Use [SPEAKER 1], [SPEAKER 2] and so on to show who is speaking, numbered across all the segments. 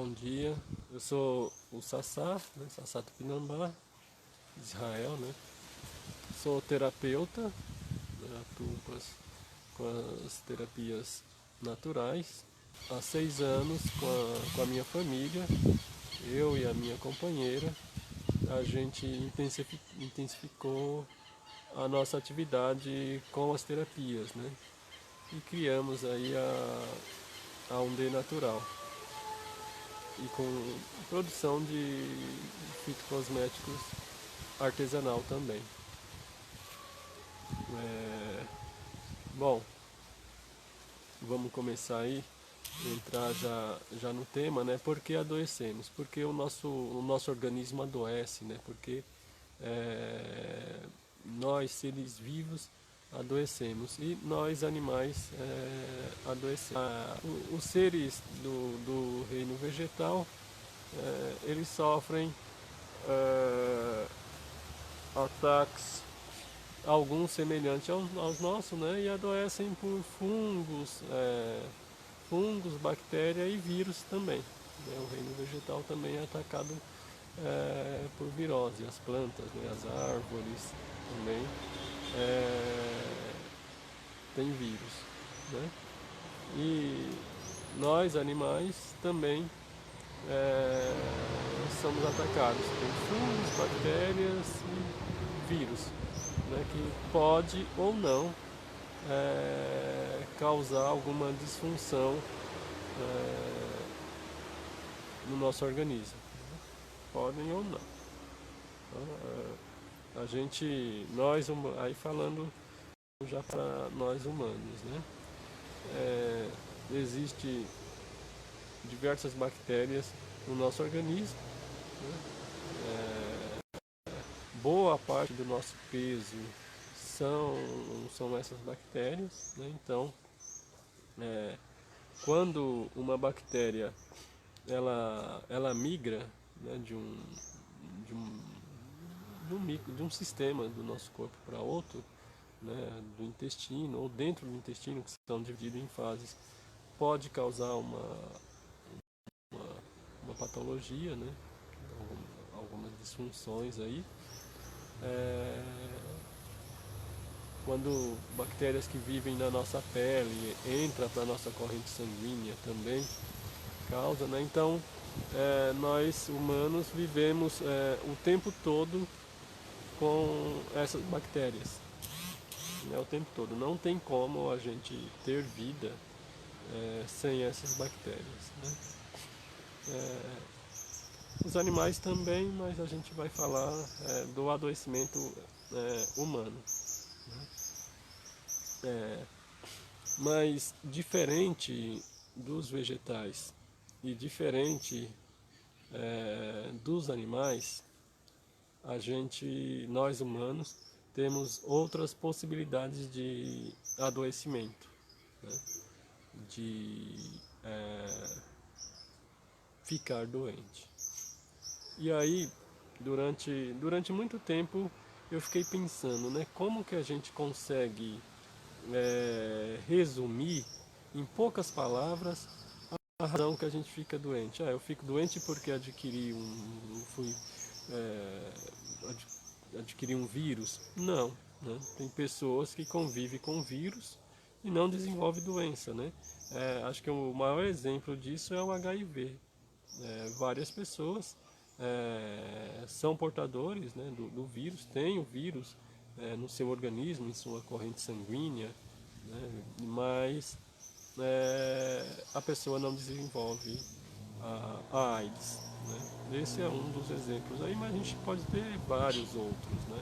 [SPEAKER 1] bom dia. Eu sou o Sassá, né? Sassá Tupinambá, Israel, né? Sou terapeuta, né? Atuo com as terapias naturais. Há 6 anos, com a minha família, eu e a minha companheira, a gente intensificou a nossa atividade com as terapias, né? E criamos aí a Ondê Natural. E com produção de fitocosméticos artesanal também. Bom, vamos começar aí, entrar já no tema, né? Por que adoecemos? Porque o nosso organismo adoece, né? Porque nós, seres vivos, adoecemos e nós, animais, adoecemos. Os seres do reino vegetal, eles sofrem ataques, alguns semelhantes aos nossos, né? E adoecem por fungos, bactérias e vírus também, né? O reino vegetal também é atacado por virose, as plantas, né? As árvores também têm vírus, né? E nós, animais, também somos atacados por fungos, bactérias e vírus, né, que pode ou não causar alguma disfunção no nosso organismo. Podem ou não. Então, a gente, aí falando já para nós humanos, né? Existe diversas bactérias no nosso organismo, né? Boa parte do nosso peso são essas bactérias, né? Então, quando uma bactéria ela migra, né, de um sistema do nosso corpo para outro, né, do intestino ou dentro do intestino, que são divididos em fases, pode causar uma patologia, né, algumas disfunções aí. Quando bactérias que vivem na nossa pele entram para a nossa corrente sanguínea também causa, né? Então, nós humanos vivemos o tempo todo com essas bactérias, né? O tempo todo. Não tem como a gente ter vida sem essas bactérias, né? Os animais também, mas a gente vai falar do adoecimento humano. Mas diferente dos vegetais e diferente dos animais, nós humanos, temos outras possibilidades de adoecimento, né? De ficar doente. E aí, durante muito tempo, eu fiquei pensando, né, como que a gente consegue resumir em poucas palavras a razão que a gente fica doente. Eu fico doente porque adquiri um vírus? Não, né? Tem pessoas que convivem com vírus e não desenvolvem doença, né? Acho que o maior exemplo disso é o HIV. Várias pessoas são portadores, né, do vírus, têm o vírus no seu organismo, em sua corrente sanguínea, né, mas a pessoa não desenvolve a AIDS, né? Esse é um dos exemplos aí, mas a gente pode ter vários outros, né?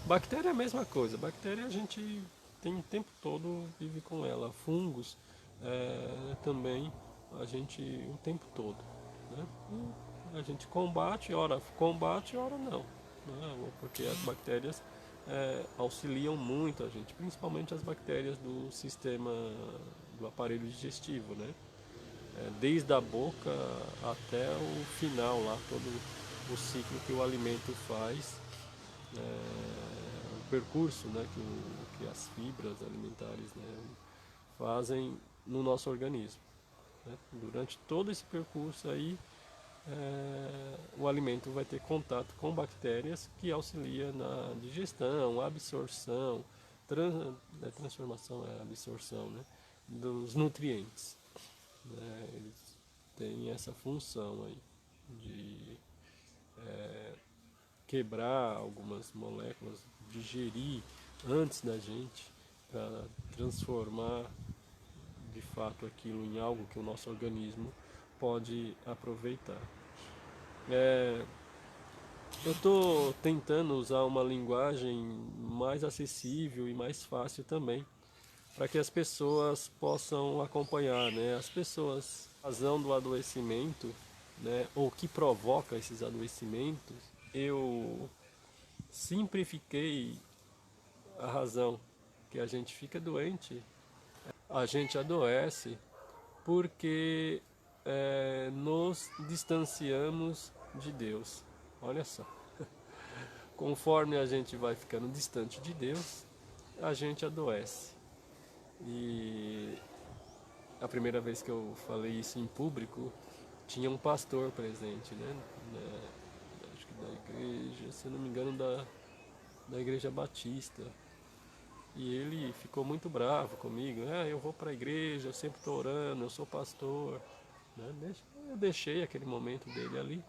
[SPEAKER 1] Bactéria é a mesma coisa. Bactéria a gente tem o tempo todo vive com ela. Fungos também a gente o tempo todo, né? E a gente combate, ora não, né? Porque as bactérias auxiliam muito a gente, principalmente as bactérias do sistema do aparelho digestivo, né? Desde a boca até o final lá, todo o ciclo que o alimento faz, o percurso, né, que as fibras alimentares, né, fazem no nosso organismo. né? Durante todo esse percurso aí, o alimento vai ter contato com bactérias que auxilia na digestão, absorção, transformação é absorção, né, dos nutrientes, né? Eles têm essa função aí de quebrar algumas moléculas, digerir antes da gente, para transformar de fato aquilo em algo que o nosso organismo pode aproveitar. Eu estou tentando usar uma linguagem mais acessível e mais fácil também, para que as pessoas possam acompanhar, né? As pessoas, a razão do adoecimento, né? Ou que provoca esses adoecimentos, eu simplifiquei a razão que a gente fica doente, a gente adoece porque nos distanciamos de Deus. Olha só, conforme a gente vai ficando distante de Deus, a gente adoece. E a primeira vez que eu falei isso em público, tinha um pastor presente, né? Acho que da igreja, se eu não me engano, da igreja batista. E ele ficou muito bravo comigo. Eu vou para a igreja, eu sempre estou orando, eu sou pastor. Né? Eu deixei aquele momento dele ali.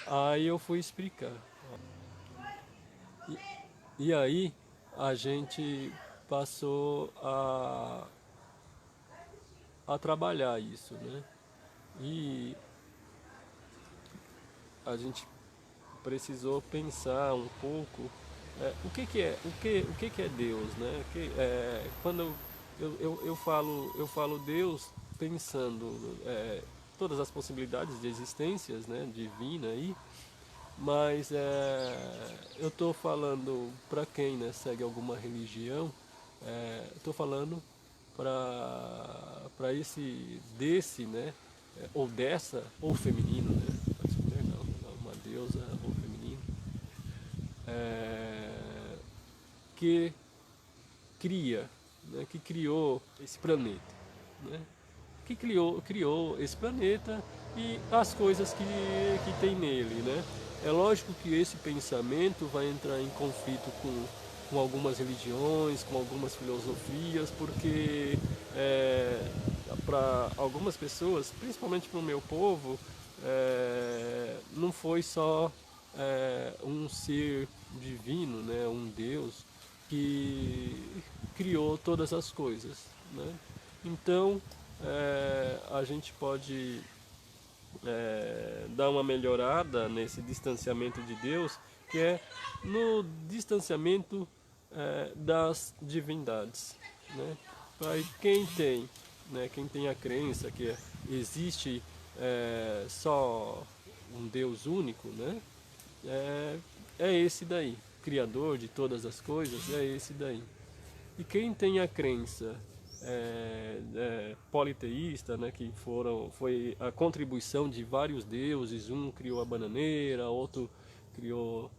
[SPEAKER 1] Aí eu fui explicar. E aí a gente passou a trabalhar isso, né? E a gente precisou pensar um pouco o que é Deus, né? Quando eu falo Deus pensando todas as possibilidades de existências, né, divina aí, mas eu estou falando para quem, né, segue alguma religião, estou falando para esse desse, né, ou dessa, ou feminino, né? Pode ser mulher, não, uma deusa ou feminino, que cria, né, que criou esse planeta, né? Que criou esse planeta e as coisas que tem nele, né? É lógico que esse pensamento vai entrar em conflito com algumas religiões, com algumas filosofias, porque para algumas pessoas, principalmente para o meu povo, não foi só um ser divino, né, um Deus que criou todas as coisas, né? Então a gente pode dar uma melhorada nesse distanciamento de Deus, que é no distanciamento das divindades, né? Para quem tem, né, quem tem a crença que existe só um Deus único, né? É esse daí, criador de todas as coisas, é esse daí. E quem tem a crença politeísta, né, que foi a contribuição de vários deuses, um criou a bananeira, outro criou,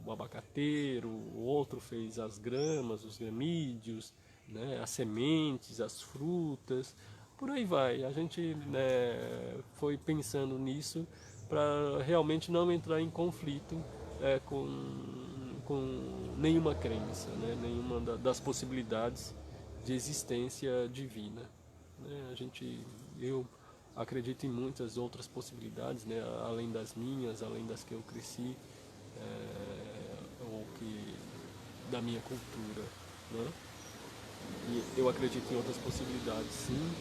[SPEAKER 1] um abacateiro, o outro fez as gramas, os gramídeos, né, as sementes, as frutas, por aí vai. A gente, né, foi pensando nisso para realmente não entrar em conflito com nenhuma crença, né, nenhuma das possibilidades de existência divina, né? Eu acredito em muitas outras possibilidades, né, além das minhas, além das que eu cresci, ou que da minha cultura, né? E eu acredito em outras possibilidades, sim,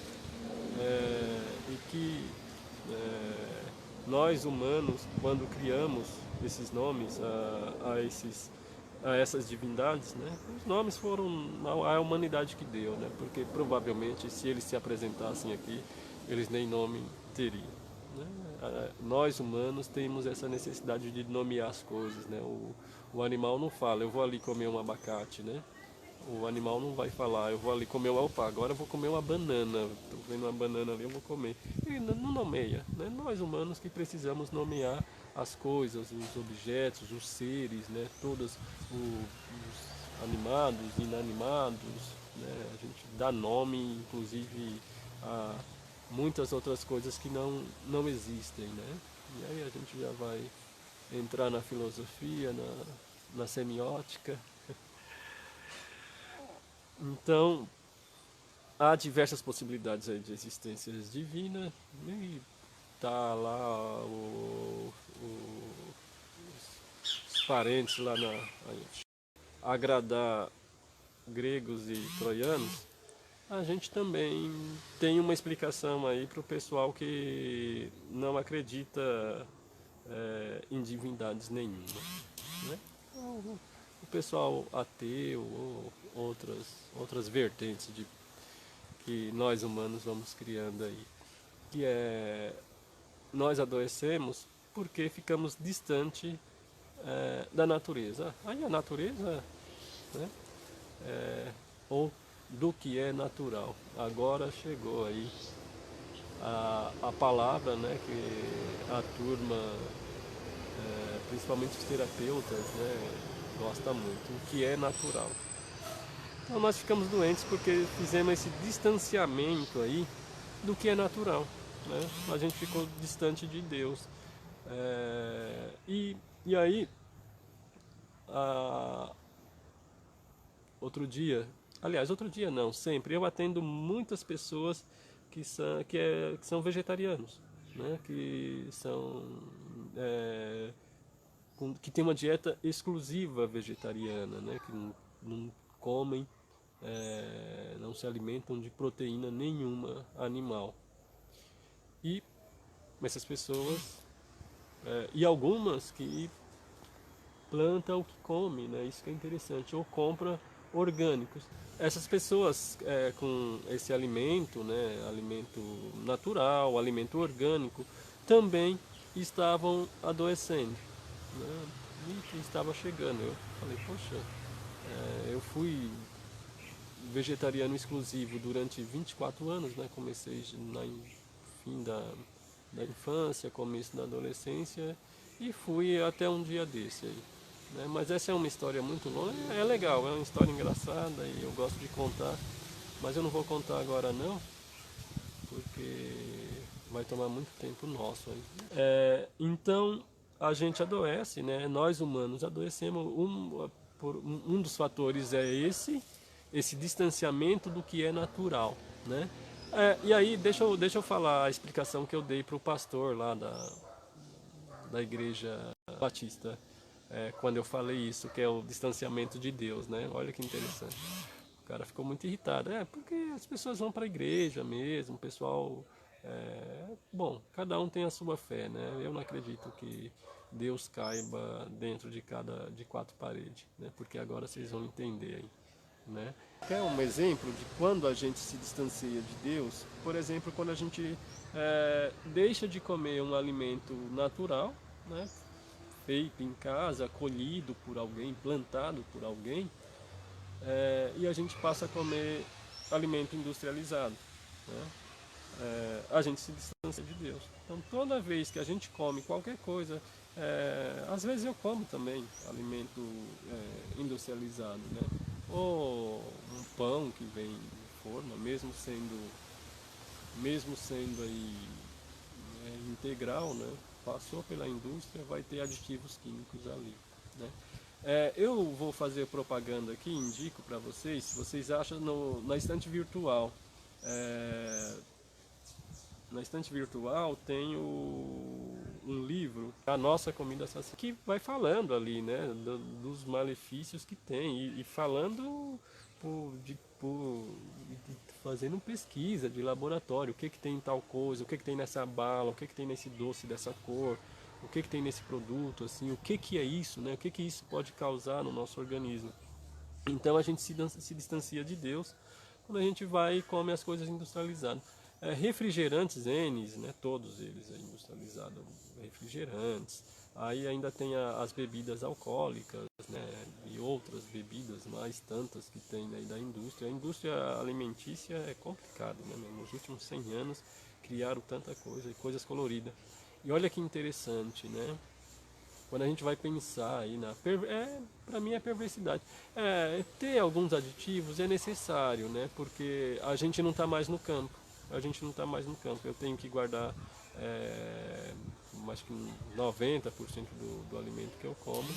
[SPEAKER 1] e que nós humanos, quando criamos esses nomes a essas divindades, né, os nomes foram a humanidade que deu, né, porque provavelmente se eles se apresentassem aqui, eles nem nome teriam, né? Nós humanos temos essa necessidade de nomear as coisas, né? O animal não fala, eu vou ali comer um abacate, né? O animal não vai falar, eu vou ali comer uma, opa, agora eu vou comer uma banana, estou vendo uma banana ali, eu vou comer. Ele não nomeia, né? Nós humanos que precisamos nomear as coisas, os objetos, os seres, né? Todos os animados, inanimados, né? A gente dá nome, inclusive, a muitas outras coisas que não existem, né? E aí a gente já vai entrar na filosofia, na semiótica. Então, há diversas possibilidades aí de existências divinas, e tá lá os parentes lá agradar gregos e troianos. A gente também tem uma explicação aí para o pessoal que não acredita em divindades nenhuma, né? O pessoal ateu ou outras vertentes que nós humanos vamos criando aí, que é nós adoecemos porque ficamos distante da natureza. Aí a natureza, né, ou do que é natural. Agora chegou aí a palavra, né, que a turma, principalmente os terapeutas, né, gosta muito, o que é natural. Então nós ficamos doentes porque fizemos esse distanciamento aí do que é natural, né? A gente ficou distante de Deus. E aí, a, outro dia não, sempre, eu atendo muitas pessoas que são vegetarianos, né? Que são que tem uma dieta exclusiva vegetariana, né? Que não comem, não se alimentam de proteína nenhuma animal. E essas pessoas, e algumas que planta o que come, né? Isso que é interessante, ou compra orgânicos. Essas pessoas com esse alimento, né? Alimento natural, alimento orgânico, também estavam adoecendo, né? E que estava chegando. Eu falei, poxa, eu fui vegetariano exclusivo durante 24 anos, né? Comecei fim da infância, começo da adolescência e fui até um dia desse aí, né? Mas essa é uma história muito longa, é legal, é uma história engraçada e eu gosto de contar, mas eu não vou contar agora não, porque vai tomar muito tempo nosso aí. Então a gente adoece, né? Nós humanos adoecemos. Um dos fatores é esse distanciamento do que é natural, né? E aí deixa eu falar a explicação que eu dei para o pastor lá da igreja batista, quando eu falei isso, que é o distanciamento de Deus, né? Olha que interessante. O cara ficou muito irritado. Porque as pessoas vão para a igreja mesmo, o pessoal... bom, cada um tem a sua fé, né? Eu não acredito que Deus caiba dentro de quatro paredes, né? Porque agora vocês vão entender aí, né? Quer um exemplo de quando a gente se distancia de Deus? Por exemplo, quando a gente deixa de comer um alimento natural, né? Feito em casa, colhido por alguém, plantado por alguém, e a gente passa a comer alimento industrializado, né? A gente se distancia de Deus. Então, toda vez que a gente come qualquer coisa, às vezes eu como também alimento industrializado, né? Ou um pão que vem de forma, mesmo sendo aí integral, né? Passou pela indústria, vai ter aditivos químicos ali, né? Eu vou fazer propaganda aqui, indico para vocês, se vocês acham na estante virtual. Na estante virtual tem um livro, A Nossa Comida Sacia, que vai falando ali, né, dos malefícios que tem e falando fazendo pesquisa de laboratório, o que tem em tal coisa, o que tem nessa bala, o que tem nesse doce dessa cor, o que tem nesse produto, assim, o que é isso, né, o que isso pode causar no nosso organismo. Então a gente se distancia de Deus quando a gente vai e come as coisas industrializadas. Refrigerantes N's, né, todos eles industrializados, refrigerantes. Aí ainda tem as bebidas alcoólicas, né, e outras bebidas mais tantas que tem aí da indústria. A indústria alimentícia é complicada, né? Nos últimos 100 anos criaram tanta coisa, coisas coloridas. E olha que interessante, né? quando a gente vai pensar aí para mim é perversidade. Ter alguns aditivos é necessário, né? Porque a gente não está mais no campo. A gente não está mais no campo. Eu tenho que guardar, é, acho que 90% do alimento que eu como.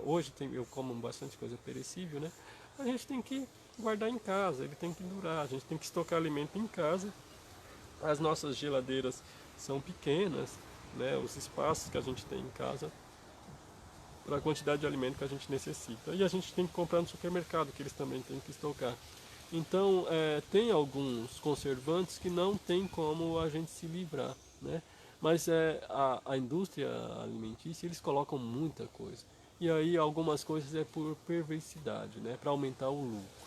[SPEAKER 1] Hoje eu como bastante coisa perecível, né? A gente tem que guardar em casa, ele tem que durar, a gente tem que estocar alimento em casa. As nossas geladeiras são pequenas, né? Os espaços que a gente tem em casa para a quantidade de alimento que a gente necessita. E a gente tem que comprar no supermercado, que eles também têm que estocar. Então, tem alguns conservantes que não tem como a gente se livrar, né? Mas a indústria alimentícia, eles colocam muita coisa. E aí algumas coisas é por perversidade, né? Para aumentar o lucro.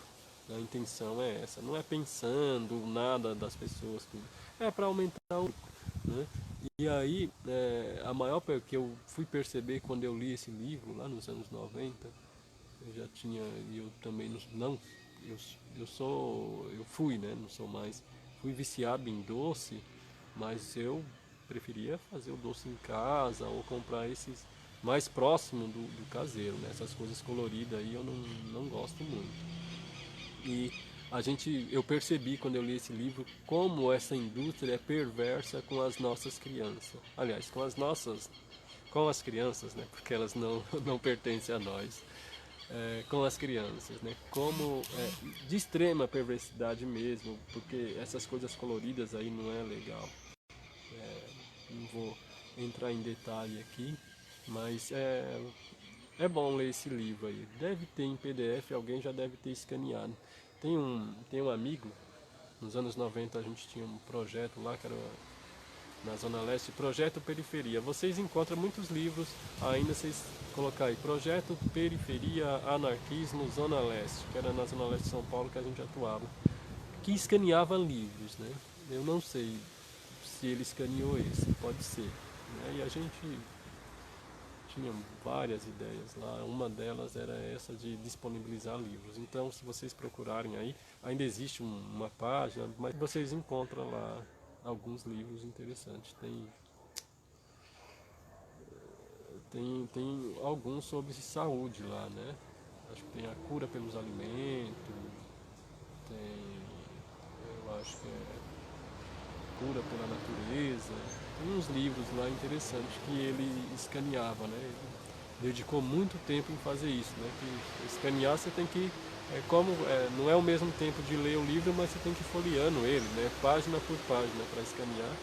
[SPEAKER 1] A intenção é essa, não é pensando nada das pessoas, tudo. É para aumentar o lucro, né? E aí, a maior que eu fui perceber quando eu li esse livro, lá nos anos 90, eu já tinha, e eu também não, eu fui, né, não sou mais, fui viciado em doce, mas eu preferia fazer o doce em casa ou comprar esses mais próximo do caseiro, né, essas coisas coloridas aí eu não gosto muito. E eu percebi quando eu li esse livro como essa indústria é perversa com as nossas crianças. Aliás, com as crianças, né? Porque elas não, não pertencem a nós. Com as crianças, né? Como de extrema perversidade mesmo, porque essas coisas coloridas aí não é legal. Não vou entrar em detalhe aqui, mas é bom ler esse livro aí. Deve ter em PDF, alguém já deve ter escaneado. Tem um amigo, nos anos 90 a gente tinha um projeto lá, que era na Zona Leste, Projeto Periferia. Vocês encontram muitos livros, ainda vocês colocar aí, Projeto Periferia Anarquismo Zona Leste, que era na Zona Leste de São Paulo que a gente atuava, que escaneava livros, né? Eu não sei se ele escaneou esse, pode ser. Né? E a gente tinha várias ideias lá, uma delas era essa de disponibilizar livros. Então, se vocês procurarem aí, ainda existe uma página, mas vocês encontram lá alguns livros interessantes. Tem alguns sobre saúde lá, né? Acho que tem a cura pelos alimentos, tem, eu acho que é cura pela natureza. Tem uns livros lá interessantes que ele escaneava, né? Ele dedicou muito tempo em fazer isso, né? Que escanear você tem que não é o mesmo tempo de ler o livro, mas você tem que ir folheando ele, né? Página por página para escanear.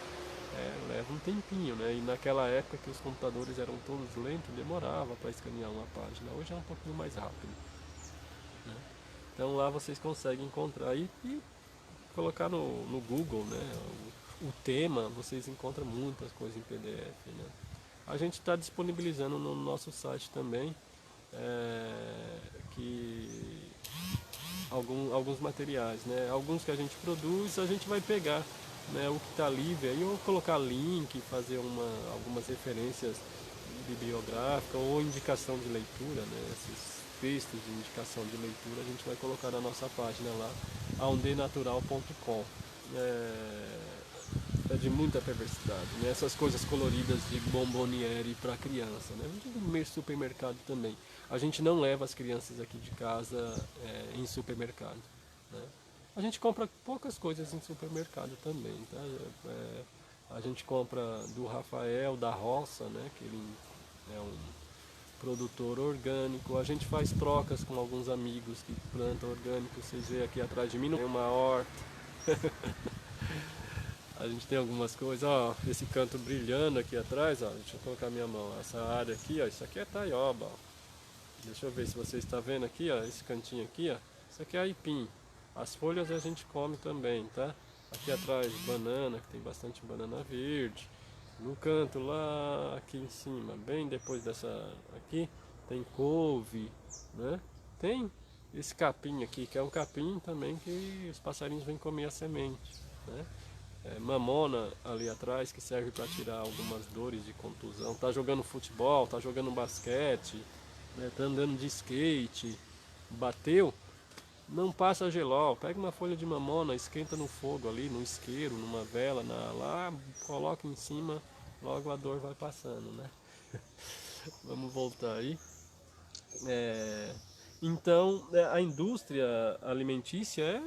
[SPEAKER 1] Leva um tempinho, né? E naquela época que os computadores eram todos lentos, demorava para escanear uma página. Hoje é um pouquinho mais rápido, né? Então lá vocês conseguem encontrar e colocar no Google, né? O tema, vocês encontram muitas coisas em PDF, né? A gente está disponibilizando no nosso site também que alguns materiais, né? Alguns que a gente produz, a gente vai pegar, né, o que está livre aí, ou colocar link, fazer algumas referências bibliográficas ou indicação de leitura, né? Esses textos de indicação de leitura a gente vai colocar na nossa página lá, aondenatural.com. É de muita perversidade, né? Essas coisas coloridas de bomboniere para criança, né? No supermercado também. A gente não leva as crianças aqui de casa em supermercado, né? A gente compra poucas coisas em supermercado também, tá? A gente compra do Rafael da Roça, né? Que ele é um produtor orgânico. A gente faz trocas com alguns amigos que plantam orgânico. Vocês veem aqui atrás de mim, não tem uma horta. A gente tem algumas coisas, ó, esse canto brilhando aqui atrás, ó, deixa eu colocar minha mão, essa área aqui, ó, isso aqui é taioba, ó. Deixa eu ver se você está vendo aqui, ó, esse cantinho aqui, ó, isso aqui é aipim. As folhas a gente come também, tá? Aqui atrás, banana, que tem bastante banana verde. No canto lá, aqui em cima, bem depois dessa aqui, tem couve, né? Tem esse capim aqui, que é um capim também que os passarinhos vêm comer a semente, né? Mamona ali atrás, que serve para tirar algumas dores de contusão. Tá jogando futebol, tá jogando basquete, né? Tá andando de skate, bateu, não passa gelol, pega uma folha de mamona, esquenta no fogo ali, no isqueiro, numa vela, lá, coloca em cima, logo a dor vai passando, né? Vamos voltar aí. É, então, a indústria alimentícia é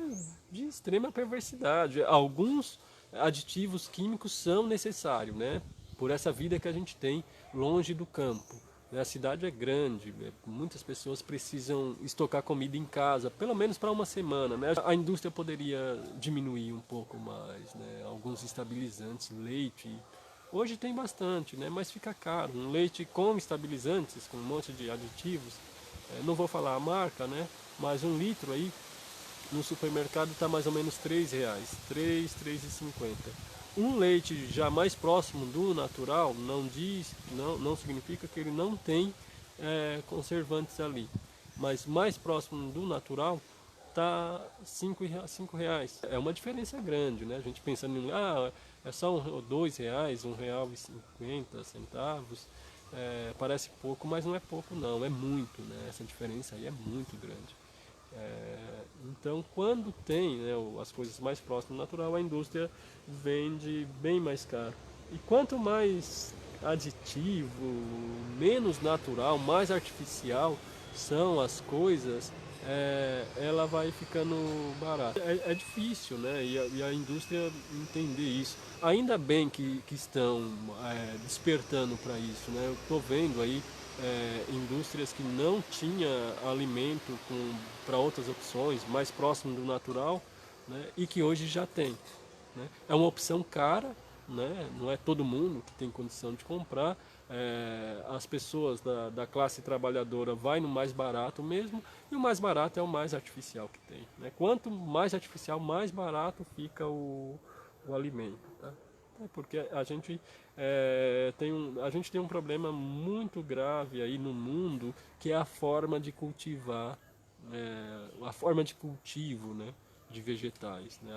[SPEAKER 1] de extrema perversidade. Alguns aditivos químicos são necessários, né? Por essa vida que a gente tem longe do campo. A cidade é grande, muitas pessoas precisam estocar comida em casa, pelo menos para uma semana, né? A indústria poderia diminuir um pouco mais, né? Alguns estabilizantes, leite. Hoje tem bastante, né? Mas fica caro. Um leite com estabilizantes, com um monte de aditivos, não vou falar a marca, né? Mas 1 litro aí no supermercado está mais ou menos R$ 3, 3,50. Um leite já mais próximo do natural não significa que ele não tem conservantes ali, mas mais próximo do natural tá R$ 5. É uma diferença grande, né? A gente pensando em é só R$ 2, R$ 1,50. Parece pouco, mas não é pouco não, é muito, né? Essa diferença aí é muito grande. Então, quando tem, né, as coisas mais próximas do natural, a indústria vende bem mais caro. E quanto mais aditivo, menos natural, mais artificial são as coisas, ela vai ficando barata. É difícil, né? E a indústria entender isso. Ainda bem que estão despertando para isso, né? Eu estou vendo aí indústrias que não tinha alimento para outras opções, mais próximo do natural, né? E que hoje já tem. Né? É uma opção cara, né? Não é todo mundo que tem condição de comprar. As pessoas da classe trabalhadora vai no mais barato mesmo, e o mais barato é o mais artificial que tem. Né? Quanto mais artificial, mais barato fica o alimento. Tá? Porque a gente tem um problema muito grave aí no mundo, que é a forma de cultivar, a forma de cultivo, né, de vegetais. Né?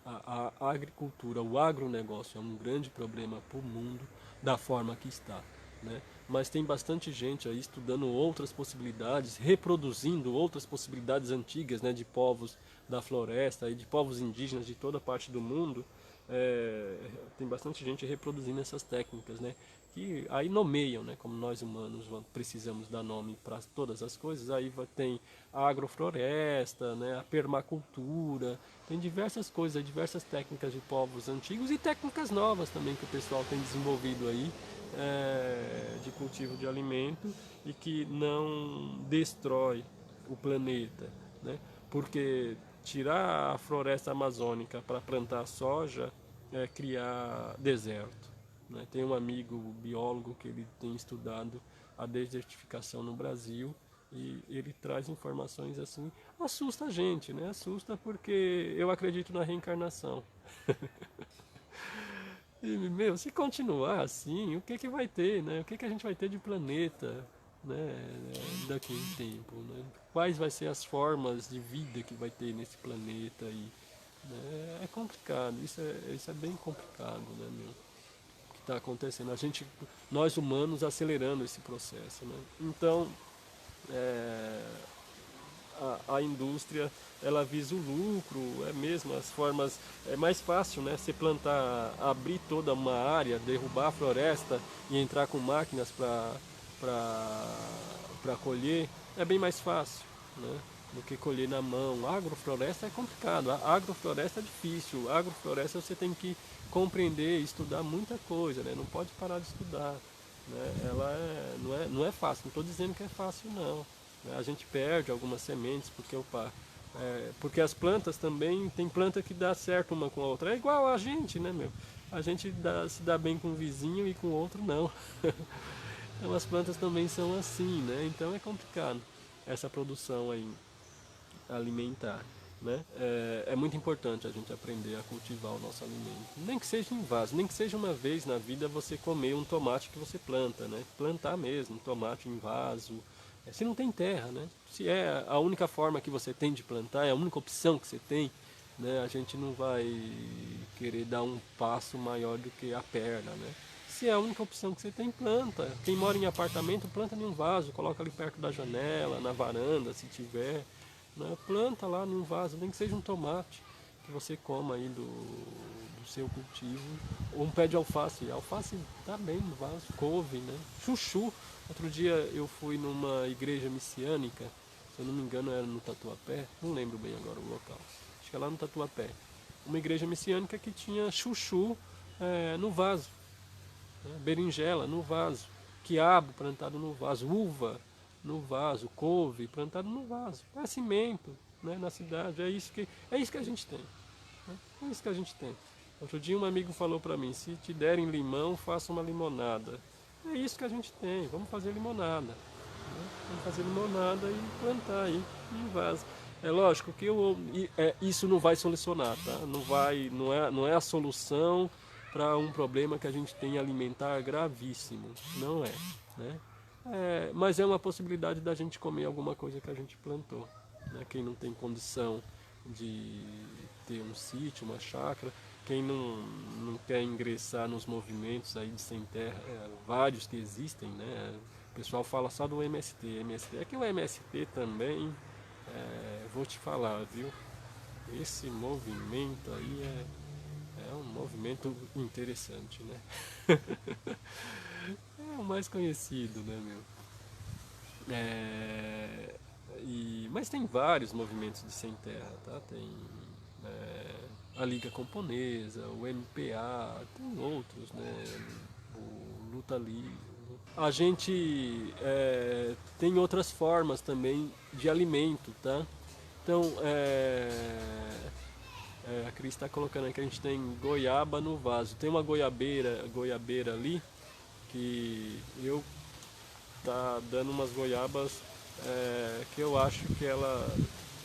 [SPEAKER 1] A agricultura, o agronegócio é um grande problema para o mundo da forma que está. Né? Mas tem bastante gente aí estudando outras possibilidades, reproduzindo outras possibilidades antigas, né, de povos da floresta e de povos indígenas de toda parte do mundo. Tem bastante gente reproduzindo essas técnicas, né, que aí nomeiam, né, como nós humanos precisamos dar nome para todas as coisas. Aí tem a agrofloresta, né, a permacultura, tem diversas coisas, diversas técnicas de povos antigos e técnicas novas também que o pessoal tem desenvolvido aí, de cultivo de alimento, e que não destrói o planeta, né? Porque tirar a floresta amazônica para plantar soja é criar deserto. Né? Tem um amigo biólogo que ele tem estudado a desertificação no Brasil, e ele traz informações assim, assusta a gente, né? Assusta porque eu acredito na reencarnação. E, meu, se continuar assim, o que que vai ter, né? O que que a gente vai ter de planeta, né? Daqui a um tempo, né? Quais vai ser as formas de vida que vai ter nesse planeta aí, né? É complicado, isso é bem complicado, né, meu? O que está acontecendo? Nós humanos acelerando esse processo, né? Então, é, a indústria, ela visa o lucro, é mesmo, as formas, é mais fácil, né, você plantar, abrir toda uma área, derrubar a floresta e entrar com máquinas para colher, é bem mais fácil, né, do que colher na mão. A agrofloresta é complicado, a agrofloresta é difícil, a agrofloresta você tem que compreender, estudar muita coisa, né, não pode parar de estudar, né, ela não é fácil, não estou dizendo que é fácil não. A gente perde algumas sementes porque as plantas também, tem planta que dá certo uma com a outra. É igual a gente, né, meu? A gente se dá bem com um vizinho e com o outro não. Então as plantas também são assim, né? Então é complicado essa produção aí alimentar. Né? É muito importante a gente aprender a cultivar o nosso alimento. Nem que seja em vaso, nem que seja uma vez na vida você comer um tomate que você planta, né? Plantar mesmo, um tomate em vaso. Se não tem terra, né? Se é a única forma que você tem de plantar, é a única opção que você tem, né? A gente não vai querer dar um passo maior do que a perna, né? Se é a única opção que você tem, planta. Quem mora em apartamento, planta em um vaso, coloca ali perto da janela, na varanda, se tiver. Né? Planta lá num vaso, nem que seja um tomate, que você coma aí do seu cultivo. Um pé de alface, alface tá bem no vaso, couve, né? Chuchu. Outro dia eu fui numa igreja messiânica, se eu não me engano era no Tatuapé, não lembro bem agora o local, acho que é lá no Tatuapé. Uma igreja messiânica que tinha chuchu no vaso, né? Berinjela no vaso, quiabo plantado no vaso, uva no vaso, couve plantado no vaso. É cimento, né, na cidade, é isso que a gente tem. Né? É isso que a gente tem. Outro dia um amigo falou para mim, se te derem limão, faça uma limonada. É isso que a gente tem, vamos fazer limonada. Né? Vamos fazer limonada e plantar aí em vaso. É lógico que isso não vai solucionar, tá? Não é a solução para um problema que a gente tem alimentar gravíssimo, não é, né? Mas é uma possibilidade da gente comer alguma coisa que a gente plantou, né? Quem não tem condição de ter um sítio, uma chácara, quem não quer ingressar nos movimentos aí de sem terra, vários que existem, né? O pessoal fala só do MST. É que o MST também, vou te falar, viu? Esse movimento aí é um movimento interessante, né? É o mais conhecido, né, meu? Mas tem vários movimentos de sem terra, tá? Tem a Liga Camponesa, o MPA, tem outros, né? O Luta Livre. A gente tem outras formas também de alimento, tá? Então, a Cris está colocando aqui que a gente tem goiaba no vaso. Tem uma goiabeira ali, que eu tá dando umas goiabas que eu acho que ela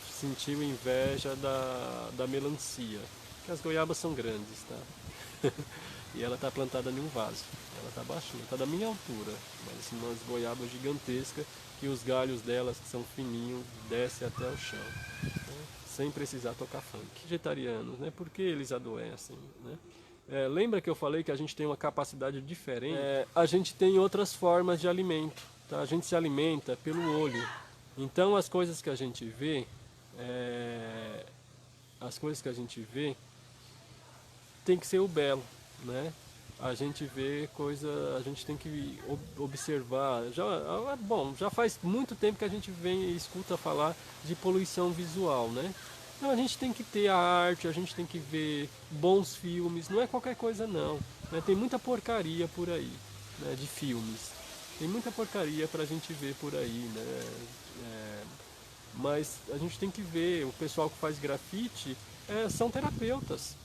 [SPEAKER 1] sentiu inveja da melancia. Que as goiabas são grandes, tá? E ela tá plantada em um vaso. Ela tá baixinha, tá da minha altura, mas assim, umas goiabas gigantescas que os galhos delas, que são fininhos, descem até o chão, né? Sem precisar tocar funk. Vegetarianos, né? Porque eles adoecem, né? Lembra que eu falei que a gente tem uma capacidade diferente? A gente tem outras formas de alimento, tá? A gente se alimenta pelo olho. Então as coisas que a gente vê, tem que ser o belo, né? A gente vê coisa, a gente tem que observar. Já faz muito tempo que a gente vem e escuta falar de poluição visual, né? Então a gente tem que ter a arte, a gente tem que ver bons filmes, não é qualquer coisa não, né? Tem muita porcaria por aí, né, de filmes. Tem muita porcaria pra gente ver por aí, né? Mas a gente tem que ver, o pessoal que faz grafite são terapeutas.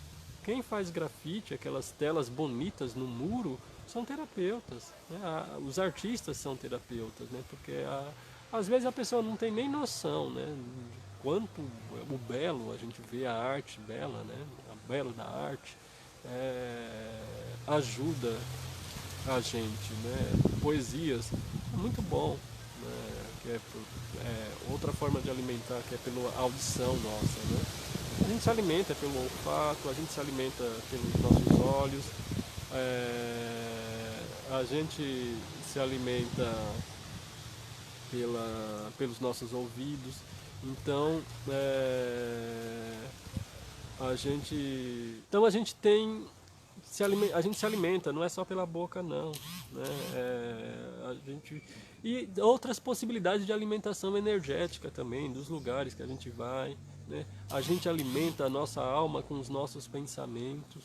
[SPEAKER 1] Quem faz grafite, aquelas telas bonitas no muro, são terapeutas, né? Os artistas são terapeutas, né? Porque às vezes a pessoa não tem nem noção, né? De quanto o belo, a gente vê a arte bela, né? O belo da arte ajuda a gente, né? Poesias, é muito bom, né? Que outra forma de alimentar, que é pela audição nossa, né? A gente se alimenta pelo olfato, a gente se alimenta pelos nossos olhos, a gente se alimenta pelos nossos ouvidos. Então, a gente tem a gente se alimenta, não é só pela boca não, né? E outras possibilidades de alimentação energética também, dos lugares que a gente vai, né? A gente alimenta a nossa alma com os nossos pensamentos,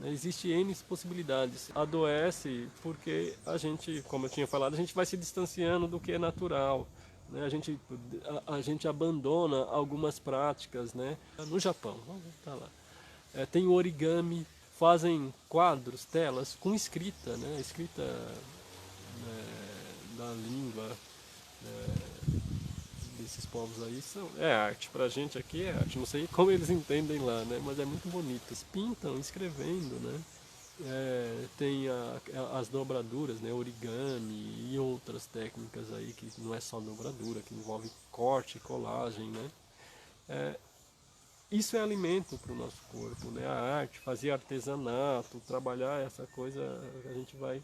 [SPEAKER 1] né? Existem N possibilidades. Adoece porque a gente, como eu tinha falado, a gente vai se distanciando do que é natural, né? A gente abandona algumas práticas, né? No Japão, vamos voltar lá. Tem o origami, fazem quadros, telas com escrita, né? Escrita da língua desses povos aí é arte. Pra gente aqui é arte. Não sei como eles entendem lá, né? Mas é muito bonito. Eles pintam escrevendo, né? Tem as dobraduras, né? Origami e outras técnicas aí que não é só dobradura, que envolve corte, colagem, né? Isso é alimento para o nosso corpo, né? A arte, fazer artesanato, trabalhar essa coisa, a gente vai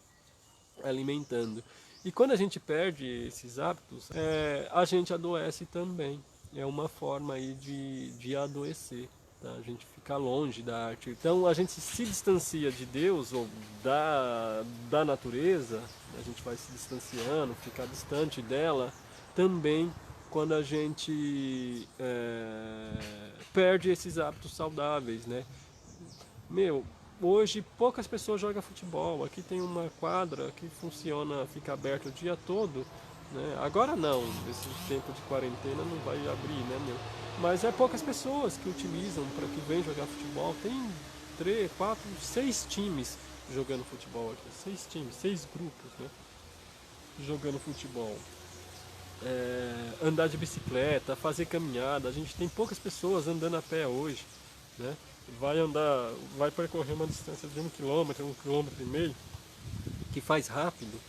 [SPEAKER 1] alimentando. E quando a gente perde esses hábitos, a gente adoece também. É uma forma aí de adoecer, tá? A gente fica longe da arte. Então a gente se distancia de Deus ou da natureza, a gente vai se distanciando, ficar distante dela, também quando a gente perde esses hábitos saudáveis, né? Meu, hoje poucas pessoas jogam futebol. Aqui tem uma quadra que funciona, fica aberta o dia todo, né? Agora não, esse tempo de quarentena não vai abrir, né, meu? Mas é poucas pessoas que utilizam para que vêm jogar futebol. Tem 3, 4, 6 times jogando futebol aqui. 6 times, 6 grupos, né? Jogando futebol. Andar de bicicleta, fazer caminhada. A gente tem poucas pessoas andando a pé hoje, né? Vai percorrer uma distância de 1 quilômetro e meio, que faz rápido.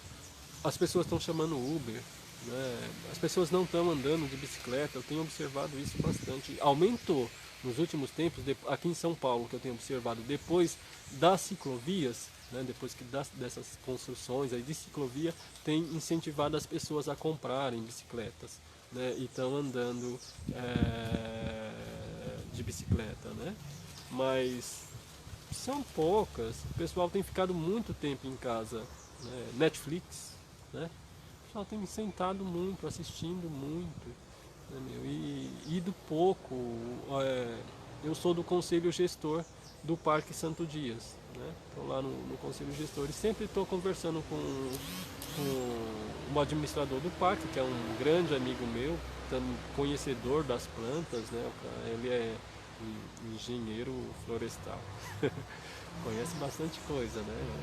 [SPEAKER 1] As pessoas estão chamando Uber, né? As pessoas não estão andando de bicicleta. Eu tenho observado isso bastante. Aumentou nos últimos tempos, aqui em São Paulo, que eu tenho observado, depois das ciclovias, né, depois dessas construções aí de ciclovia, tem incentivado as pessoas a comprarem bicicletas, né, e estão andando de bicicleta, né? Mas são poucas. O pessoal tem ficado muito tempo em casa, né? Netflix, né? O pessoal tem sentado muito, assistindo muito, né, meu? E do pouco, eu sou do conselho gestor do Parque Santo Dias, né? Estou lá no conselho gestor e sempre estou conversando com o administrador do parque, que é um grande amigo meu, conhecedor das plantas, né? Ele é engenheiro florestal. Conhece bastante coisa, né?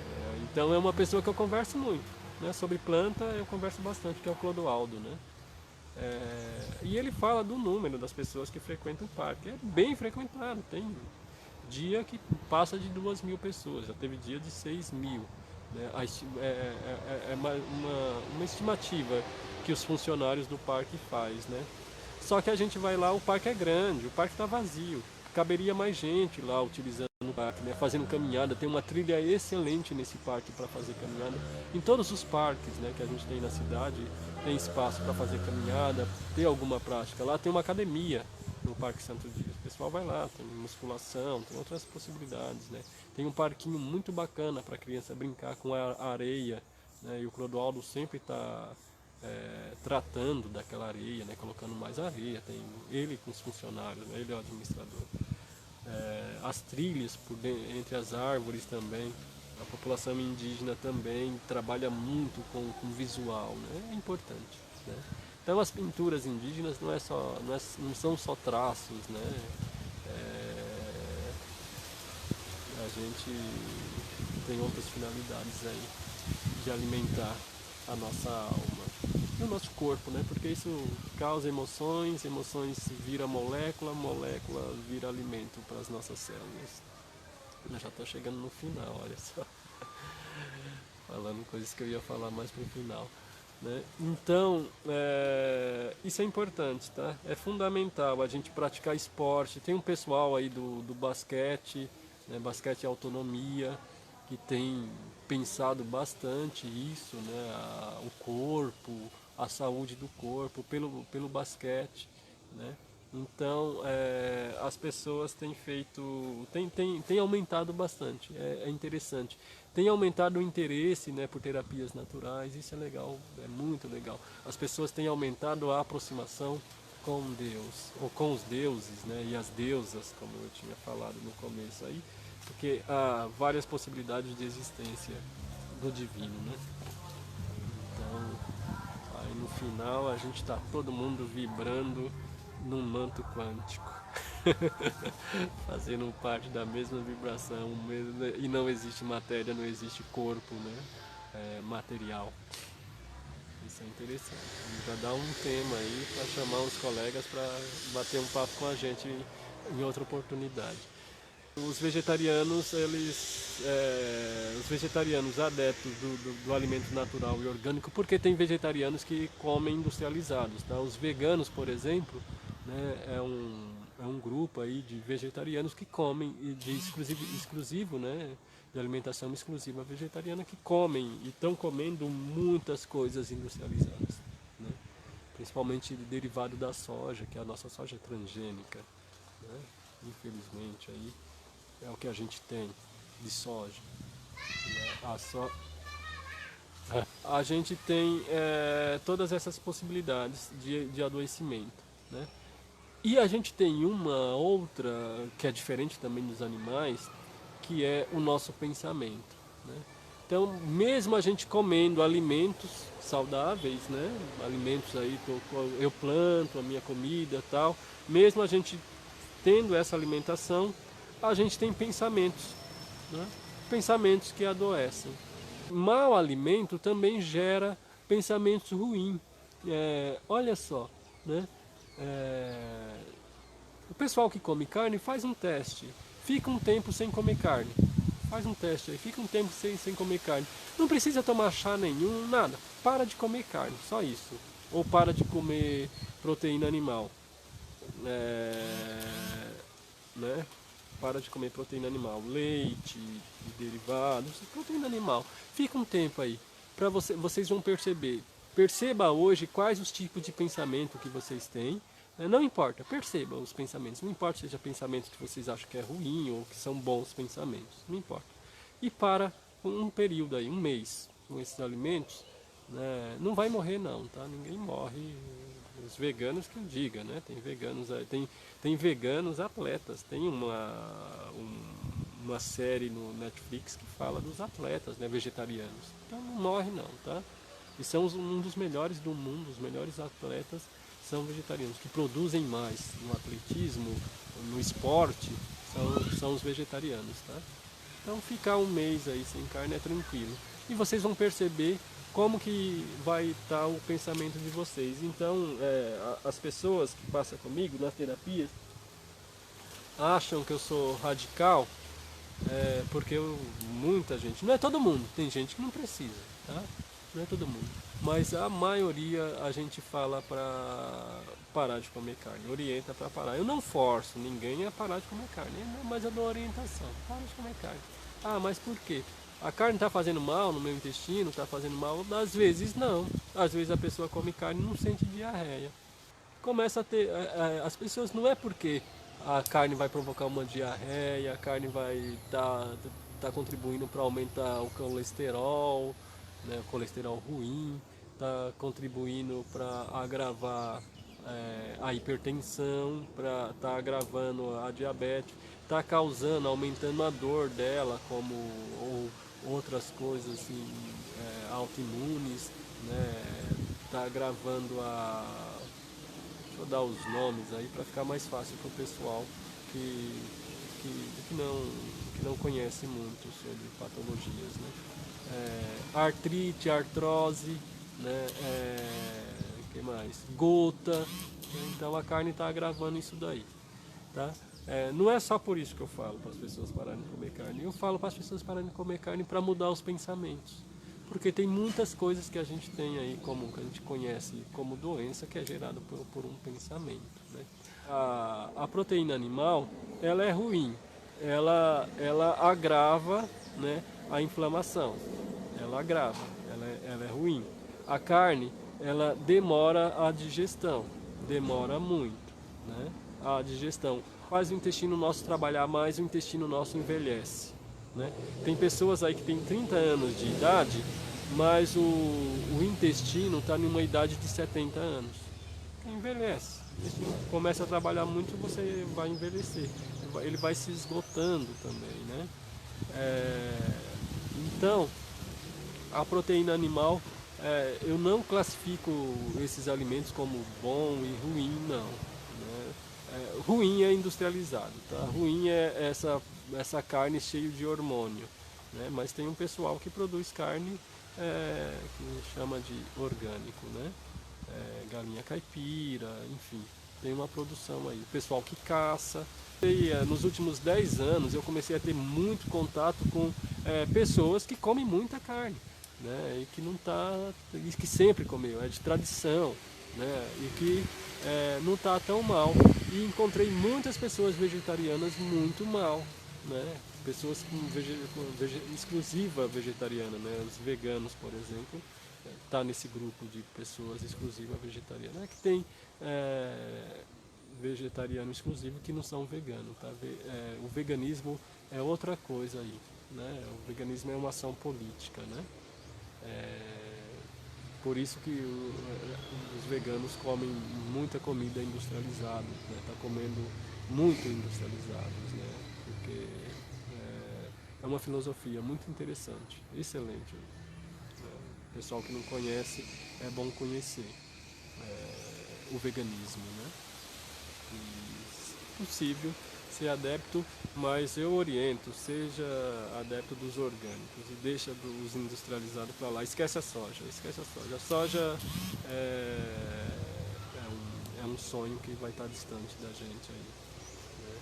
[SPEAKER 1] Então é uma pessoa que eu converso muito, né? Sobre planta eu converso bastante, que é o Clodoaldo, né? E ele fala do número das pessoas que frequentam o parque. É bem frequentado, tem dia que passa de 2.000 pessoas, já teve dia de 6.000. Né? É uma estimativa que os funcionários do parque faz, né? Só que a gente vai lá, o parque é grande, o parque está vazio. Caberia mais gente lá utilizando o parque, né? Fazendo caminhada. Tem uma trilha excelente nesse parque para fazer caminhada. Em todos os parques, né, que a gente tem na cidade, tem espaço para fazer caminhada, ter alguma prática. Lá tem uma academia no Parque Santo Dias. O pessoal vai lá, tem musculação, tem outras possibilidades, né? Tem um parquinho muito bacana para a criança brincar com a areia, né? E o Clodoaldo sempre está tratando daquela areia, né, colocando mais areia, tem ele com os funcionários, né, ele é o administrador. As trilhas entre as árvores também, a população indígena também trabalha muito com visual, né, é importante. Né? Então as pinturas indígenas não são só traços, né? A gente tem outras finalidades aí de alimentar a nossa alma e o nosso corpo, né? Porque isso causa emoções, emoções vira molécula, molécula vira alimento para as nossas células. Eu já estou chegando no final, olha só. Falando coisas que eu ia falar mais pro final. Né? Então, isso é importante, tá? É fundamental a gente praticar esporte. Tem um pessoal aí do basquete, né? Basquete e autonomia, que tem pensado bastante isso, né? O corpo, a saúde do corpo pelo basquete, né? Então, as pessoas têm feito, tem aumentado bastante, é interessante. Tem aumentado o interesse, né, por terapias naturais, isso é legal, é muito legal. As pessoas têm aumentado a aproximação com Deus, ou com os deuses, né, e as deusas, como eu tinha falado no começo aí, porque há várias possibilidades de existência do divino, né? Então, aí no final a gente está todo mundo vibrando num manto quântico, fazendo parte da mesma vibração, e não existe matéria, não existe corpo, né? Material. Isso é interessante. Já dá um tema aí para chamar os colegas para bater um papo com a gente em outra oportunidade. Os vegetarianos, os vegetarianos adeptos do alimento natural e orgânico, porque tem vegetarianos que comem industrializados, tá? Os veganos, por exemplo, né, é um grupo aí de vegetarianos que comem de exclusivo, né, de alimentação exclusiva vegetariana, que comem e estão comendo muitas coisas industrializadas, né? Principalmente derivado da soja, que a nossa soja é transgênica, né? infelizmente aí é o que a gente tem de soja. A, so... a gente tem todas essas possibilidades de adoecimento, né? E a gente tem uma outra que é diferente também dos animais, que é o nosso pensamento, né? Então, mesmo a gente comendo alimentos saudáveis, né? Alimentos aí, eu planto a minha comida e tal, mesmo a gente tendo essa alimentação, a gente tem pensamentos, né? Pensamentos que adoecem. Mau alimento também gera pensamentos ruins. Olha só, né? O pessoal que come carne faz um teste, fica um tempo sem comer carne. Faz um teste aí, fica um tempo sem comer carne. Não precisa tomar chá nenhum, nada. Para de comer carne, só isso. Ou para de comer proteína animal. Né? Para de comer proteína animal, leite, derivados, proteína animal. Fica um tempo aí, para vocês vão perceber. Perceba hoje quais os tipos de pensamento que vocês têm. Não importa, perceba os pensamentos. Não importa se seja pensamentos que vocês acham que é ruim ou que são bons pensamentos. Não importa. E para um período aí, um mês, com esses alimentos, né, não vai morrer não, tá? Ninguém morre. Os veganos que eu diga, né? Tem veganos, tem veganos atletas. Tem uma série no Netflix que fala dos atletas, né, vegetarianos. Então não morre não, tá? E são um dos melhores do mundo, os melhores atletas são vegetarianos, que produzem mais no atletismo, no esporte, são os vegetarianos, tá? Então ficar um mês aí sem carne é tranquilo. E vocês vão perceber como que vai estar o pensamento de vocês. Então, as pessoas que passam comigo nas terapias acham que eu sou radical, porque muita gente, não é todo mundo, tem gente que não precisa, tá? Não é todo mundo. Mas a maioria a gente fala para parar de comer carne, orienta para parar. Eu não forço ninguém a parar de comer carne, mas eu dou orientação, para de comer carne. Ah, mas por quê? A carne está fazendo mal no meu intestino, está fazendo mal? Às vezes não. Às vezes a pessoa come carne e não sente diarreia. Começa a ter, as pessoas não é porque a carne vai provocar uma diarreia, a carne vai tá contribuindo para aumentar o colesterol, né, o colesterol ruim, está contribuindo para agravar a hipertensão, para tá agravando a diabetes, está causando, aumentando a dor dela, como ou outras coisas assim, autoimunes, né, está agravando a. Deixa eu dar os nomes aí para ficar mais fácil para o pessoal que não conhece muito sobre patologias, né? Artrite, artrose, né? Que mais? Gota. Então a carne está agravando isso daí, tá? Não é só por isso que eu falo para as pessoas pararem de comer carne. Eu falo para as pessoas pararem de comer carne para mudar os pensamentos. Porque tem muitas coisas que a gente tem aí, que a gente conhece como doença, que é gerada por um pensamento, né? A proteína animal, ela é ruim, ela agrava, né, a inflamação, ela agrava, ela é ruim. A carne, ela demora a digestão, demora muito, né, a digestão. Faz o intestino nosso trabalhar mais, o intestino nosso envelhece, né? Tem pessoas aí que têm 30 anos de idade, mas o intestino está numa idade de 70 anos. Envelhece. O intestino começa a trabalhar muito, você vai envelhecer. Ele vai se esgotando também, né? Então, a proteína animal, eu não classifico esses alimentos como bom e ruim, não. Né? Ruim é industrializado, tá? Ruim é essa carne cheia de hormônio, né? Mas tem um pessoal que produz carne que chama de orgânico, né? Galinha caipira, enfim, tem uma produção aí. O pessoal que caça. E, nos últimos 10 anos eu comecei a ter muito contato com pessoas que comem muita carne, né? E que não tá, e que sempre comeu, é de tradição, né? E que não tá tão mal. E encontrei muitas pessoas vegetarianas muito mal, né? Pessoas com exclusiva vegetariana, né? Os veganos, por exemplo, tá nesse grupo de pessoas exclusiva vegetariana, que tem vegetariano exclusivo que não são veganos, tá? O veganismo é outra coisa aí, né? O veganismo é uma ação política, né? Por isso que os veganos comem muita comida industrializada, né? Tá comendo muito industrializados, né? Porque é uma filosofia muito interessante, excelente. Né? O pessoal que não conhece, é bom conhecer o veganismo, né? E, se possível, ser adepto, mas eu oriento, seja adepto dos orgânicos e deixa os industrializados para lá. Esquece a soja, esquece a soja. A soja é um sonho que vai estar distante da gente aí, né?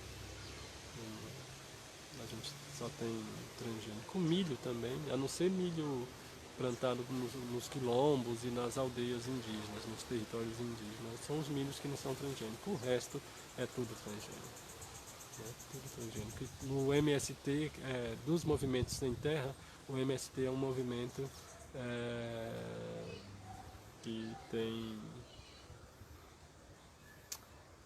[SPEAKER 1] A gente só tem transgênico. Com milho também, a não ser milho plantado nos quilombos e nas aldeias indígenas, nos territórios indígenas. São os milhos que não são transgênicos. O resto é tudo transgênico. Né? Tudo transgênico. No MST, dos movimentos sem terra, o MST é um movimento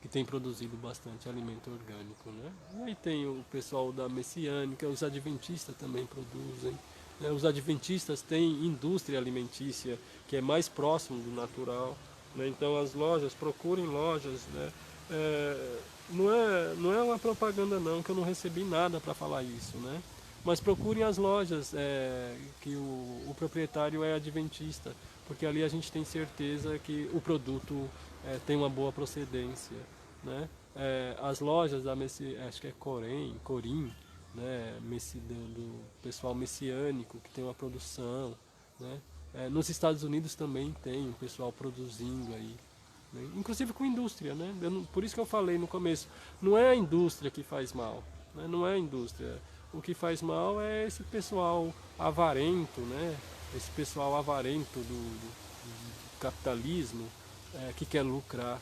[SPEAKER 1] que tem produzido bastante alimento orgânico, né? E aí tem o pessoal da Messiânica, os adventistas também produzem, né? Os adventistas têm indústria alimentícia que é mais próximo do natural, né? Então as lojas, procurem lojas, né? Não é uma propaganda não, que eu não recebi nada para falar isso, né? Mas procurem as lojas que o proprietário é adventista, porque ali a gente tem certeza que o produto tem uma boa procedência, né? As lojas da acho que é Corim, né? Do pessoal messiânico que tem uma produção, né? Nos Estados Unidos também tem o pessoal produzindo aí, né? Inclusive com indústria, né? Por isso que eu falei no começo, não é a indústria que faz mal, né? Não é a indústria. O que faz mal é esse pessoal avarento, né? Esse pessoal avarento do capitalismo que quer lucrar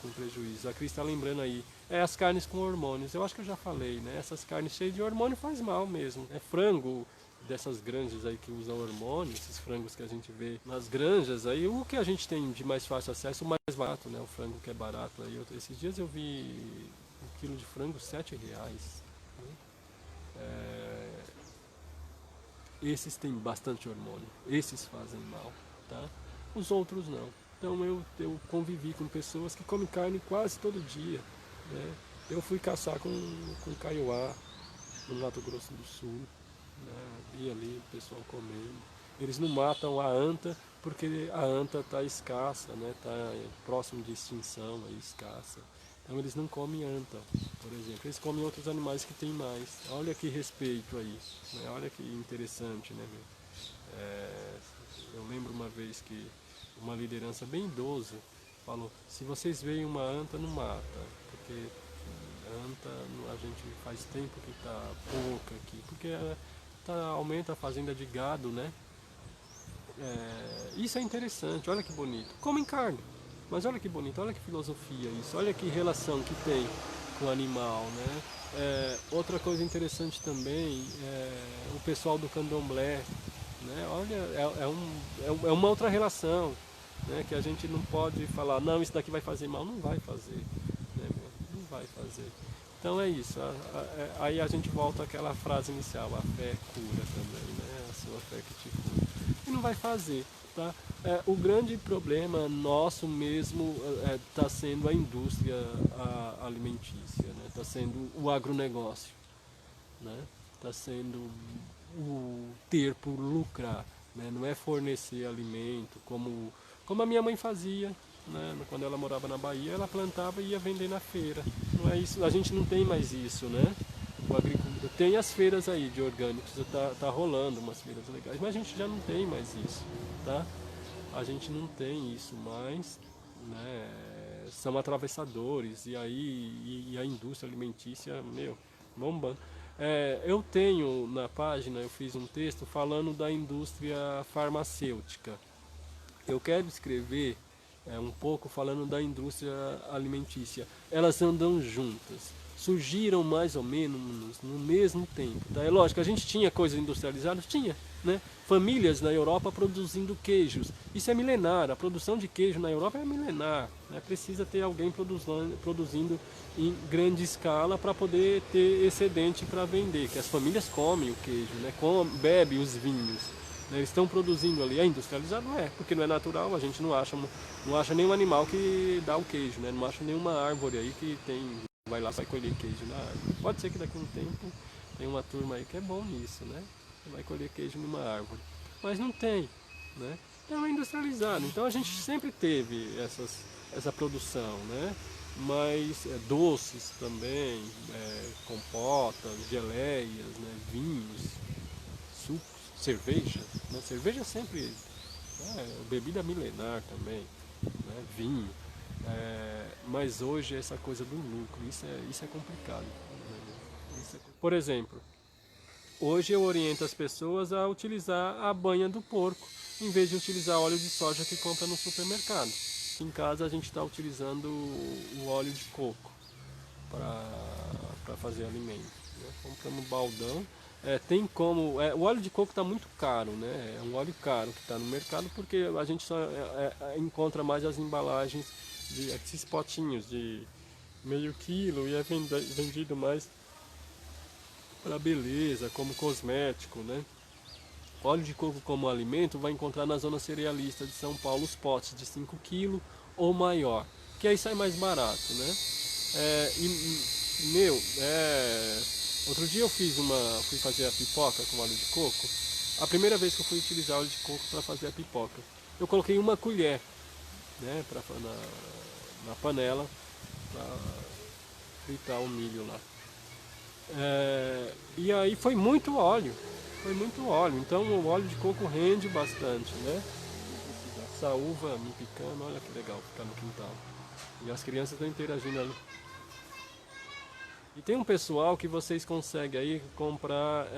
[SPEAKER 1] com prejuízo. A Cris está lembrando aí, as carnes com hormônios. Eu acho que eu já falei, né? Essas carnes cheias de hormônio faz mal mesmo. Frango dessas granjas aí que usam hormônio, esses frangos que a gente vê nas granjas aí, o que a gente tem de mais fácil acesso, o mais barato, né? O frango que é barato aí. Esses dias eu vi um quilo de frango R$7. Né? Esses têm bastante hormônio, esses fazem mal, tá? Os outros não. Então eu convivi com pessoas que comem carne quase todo dia, né? Eu fui caçar com Kaiowá no Mato Grosso do Sul, né? Vi ali o pessoal comendo. Eles não matam a anta porque a anta está escassa, né? Está próximo de extinção, aí, escassa. Então eles não comem anta, por exemplo. Eles comem outros animais que têm mais. Olha que respeito aí, né? Olha que interessante, né? Eu lembro uma vez que uma liderança bem idosa falou: se vocês veem uma anta, não mata, porque anta a gente faz tempo que está pouca aqui, porque aumenta a fazenda de gado, né? Isso é interessante, olha que bonito. Comem carne, mas olha que bonito, olha que filosofia isso, olha que relação que tem com o animal, né? Outra coisa interessante também o pessoal do candomblé, né? Olha, é uma outra relação, né? Que a gente não pode falar, não, isso daqui vai fazer mal, não vai fazer, né? Não vai fazer. Então é isso, aí a gente volta àquela frase inicial, a fé cura também, né? A sua fé que te cura. E não vai fazer, tá? O grande problema nosso mesmo está sendo a indústria alimentícia, né? Está sendo o agronegócio, né? Está sendo o ter por lucrar, né? Não é fornecer alimento como a minha mãe fazia, né? Quando ela morava na Bahia, ela plantava e ia vender na feira. Não é isso, a gente não tem mais isso, né? O agricultor tem as feiras aí de orgânicos, tá rolando umas feiras legais, mas a gente já não tem mais isso, tá? A gente não tem isso mais, né? São atravessadores e aí e a indústria alimentícia, meu, bombando. Eu tenho na página, eu fiz um texto falando da indústria farmacêutica. Eu quero escrever um pouco falando da indústria alimentícia. Elas andam juntas. surgiram mais ou menos no mesmo tempo. Tá? É lógico, a gente tinha coisas industrializadas? Tinha. Né? Famílias na Europa produzindo queijos. Isso é milenar, a produção de queijo na Europa é milenar. Né? Precisa ter alguém produzindo em grande escala para poder ter excedente para vender, que as famílias comem o queijo, né? Bebem os vinhos. Né? Eles estão produzindo ali. É industrializado? Não é, porque não é natural, a gente não acha nenhum animal que dá o queijo, né? Não acha nenhuma árvore aí que vai lá, vai colher queijo na árvore. Pode ser que daqui a um tempo tem uma turma aí que é bom nisso, né? Vai colher queijo numa árvore. Mas não tem, né? Então é industrializado. Então a gente sempre teve essa produção, né? Mas doces também, compotas, geleias, né? Vinhos, sucos, cerveja. Né? Cerveja sempre bebida milenar também, né? Vinho. Mas hoje essa coisa do lucro, isso é complicado. Né? Por exemplo, hoje eu oriento as pessoas a utilizar a banha do porco, em vez de utilizar óleo de soja que compra no supermercado. Em casa a gente está utilizando o óleo de coco para fazer alimento. Né? Compramos baldão. O óleo de coco está muito caro, né? É um óleo caro que está no mercado porque a gente só encontra mais as embalagens esses potinhos de meio quilo e é vendido mais para beleza, como cosmético, né? Óleo de coco como alimento vai encontrar na zona cerealista de São Paulo os potes de 5 kg ou maior, que aí sai mais barato, né? Outro dia eu fui fazer a pipoca com óleo de coco. A primeira vez que eu fui utilizar óleo de coco para fazer a pipoca, eu coloquei uma colher, né, na panela para fritar o milho lá. E aí foi muito óleo, então o óleo de coco rende bastante, né? Essa uva me picando, olha que legal ficar no quintal. E as crianças estão interagindo ali. E tem um pessoal que vocês conseguem aí comprar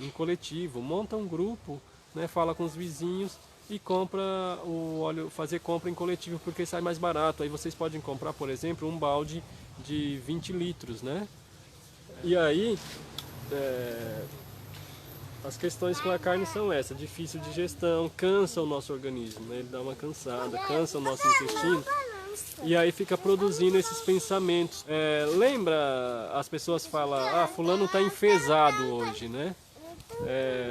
[SPEAKER 1] em coletivo, monta um grupo, né, fala com os vizinhos e compra o óleo, fazer compra em coletivo porque sai mais barato. Aí vocês podem comprar, por exemplo, um balde de 20 litros, né? E aí, as questões com a carne são essas, difícil de digestão, cansa o nosso organismo, né? Ele dá uma cansada, cansa o nosso intestino e aí fica produzindo esses pensamentos. Lembra, as pessoas falam, fulano está enfesado hoje, né?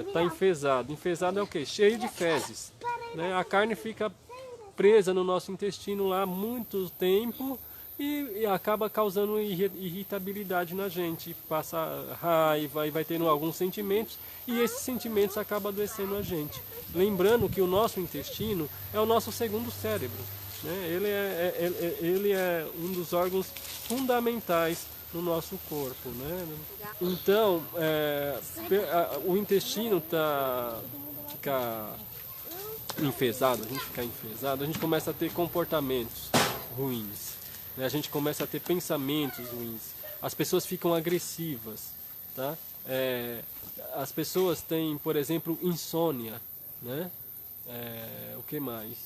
[SPEAKER 1] Está enfesado. Enfesado é o quê? Cheio de fezes. Né? A carne fica presa no nosso intestino lá há muito tempo e acaba causando irritabilidade na gente, passa raiva e vai tendo alguns sentimentos e esses sentimentos acabam adoecendo a gente. Lembrando que o nosso intestino é o nosso segundo cérebro, né? Ele é um dos órgãos fundamentais no nosso corpo, né? Então, o intestino fica enfesado, a gente começa a ter comportamentos ruins. A gente começa a ter pensamentos ruins, as pessoas ficam agressivas, tá? As pessoas têm, por exemplo, insônia, né? O que mais?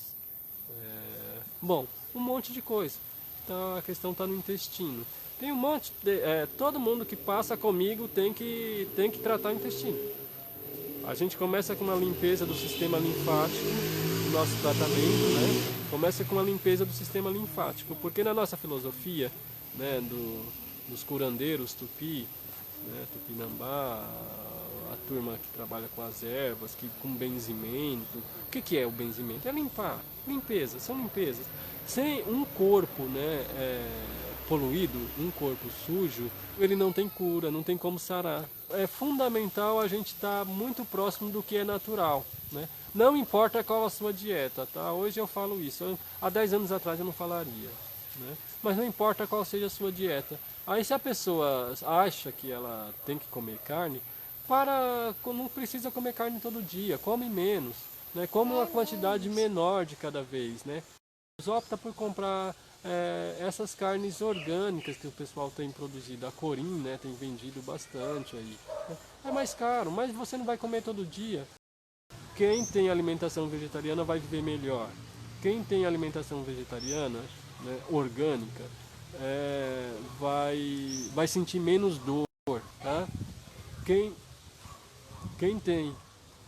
[SPEAKER 1] Bom, um monte de coisa. Então a questão está no intestino. Tem um monte todo mundo que passa comigo tem que tratar o intestino. A gente começa com uma limpeza do sistema linfático, no nosso tratamento, né? Começa com uma limpeza do sistema linfático, porque na nossa filosofia, né, dos curandeiros tupi, né, tupinambá, a turma que trabalha com as ervas, com benzimento. O que é o benzimento? É limpar, limpeza, são limpezas. Sem um corpo, né, poluído, um corpo sujo, ele não tem cura, não tem como sarar. É fundamental a gente estar muito próximo do que é natural, né? Não importa qual a sua dieta, tá? Hoje eu falo isso, há 10 anos atrás eu não falaria, né? Mas não importa qual seja a sua dieta. Aí se a pessoa acha que ela tem que comer carne, não precisa comer carne todo dia, come menos, né? Come uma quantidade menor de cada vez, né? Opta por comprar essas carnes orgânicas que o pessoal tem produzido. A Corim, né, tem vendido bastante aí. É mais caro, mas você não vai comer todo dia. Quem tem alimentação vegetariana vai viver melhor. Quem tem alimentação vegetariana, né, orgânica, vai sentir menos dor, tá? Quem tem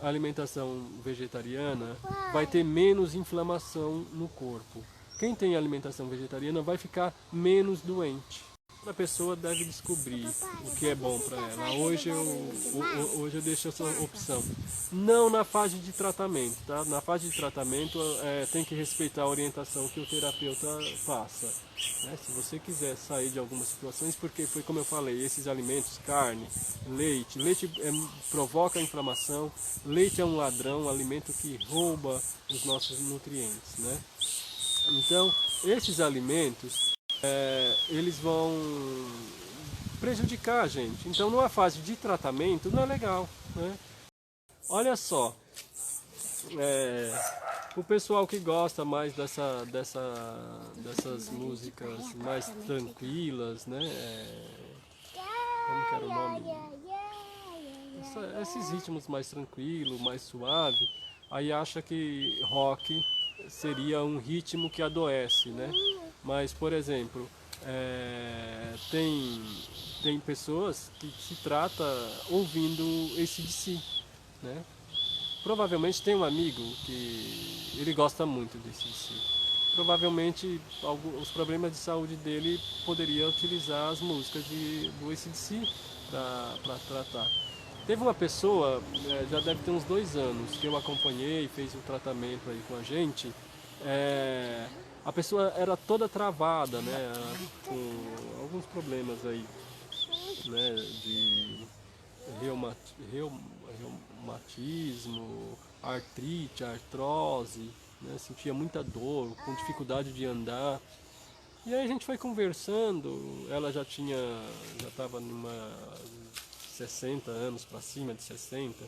[SPEAKER 1] alimentação vegetariana vai ter menos inflamação no corpo. Quem tem alimentação vegetariana vai ficar menos doente. A pessoa deve descobrir o que é bom para ela. Hoje eu deixo essa opção. Não na fase de tratamento, tá? Na fase de tratamento tem que respeitar a orientação que o terapeuta passa. Né? Se você quiser sair de algumas situações, porque foi como eu falei, esses alimentos, carne, leite provoca inflamação, leite é um ladrão, um alimento que rouba os nossos nutrientes, né? Então, esses alimentos eles vão prejudicar a gente. Então, numa fase de tratamento, não é legal, né? Olha só, o pessoal que gosta mais dessas músicas mais tranquilas, né? Como que era o nome? Esses ritmos mais tranquilos, mais suave, aí acha que rock seria um ritmo que adoece, né? Mas, por exemplo, tem pessoas que se trata ouvindo AC/DC, né? Provavelmente tem um amigo que ele gosta muito de AC/DC. Provavelmente os problemas de saúde dele poderia utilizar as músicas do AC/DC para tratar. Teve uma pessoa, já deve ter uns 2 anos, que eu acompanhei, fez um tratamento aí com a gente. A pessoa era toda travada, né, com alguns problemas aí, né, de reumatismo, artrite, artrose, né, sentia muita dor, com dificuldade de andar. E aí a gente foi conversando, ela já estava numa 60 anos para cima de 60,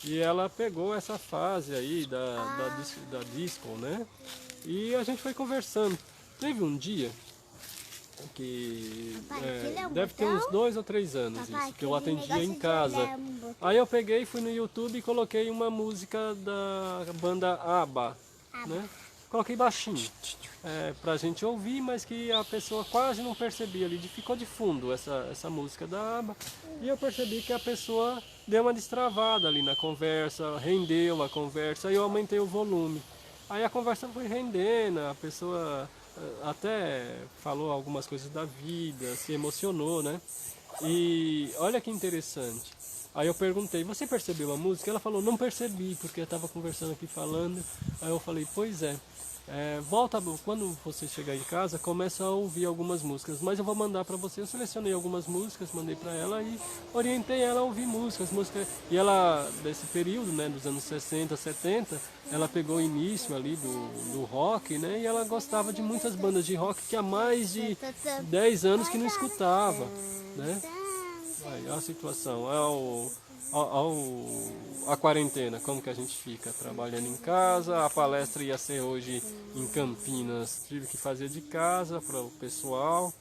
[SPEAKER 1] e ela pegou essa fase aí da disco, né? E a gente foi conversando. Teve um dia que deve ter uns 2 ou 3 anos isso, que eu atendia em casa. Aí eu peguei, fui no YouTube e coloquei uma música da banda ABBA, né? Coloquei baixinho, pra gente ouvir, mas que a pessoa quase não percebia ali, ficou de fundo essa música da ABBA. E eu percebi que a pessoa deu uma destravada ali na conversa, rendeu a conversa, e eu aumentei o volume. Aí a conversa foi rendendo, a pessoa até falou algumas coisas da vida, se emocionou, né? E olha que interessante. Aí eu perguntei, você percebeu a música? Ela falou, não percebi, porque eu estava conversando aqui falando. Aí eu falei, pois é. Volta, quando você chegar em casa, começa a ouvir algumas músicas, mas eu vou mandar para você. Eu selecionei algumas músicas, mandei para ela e orientei ela a ouvir músicas. E ela, desse período, né, dos anos 60, 70, ela pegou o início ali do rock, né, e ela gostava de muitas bandas de rock que há mais de 10 anos que não escutava, né? Aí, a situação, a quarentena, como que a gente fica trabalhando em casa, a palestra ia ser hoje em Campinas, tive que fazer de casa para o pessoal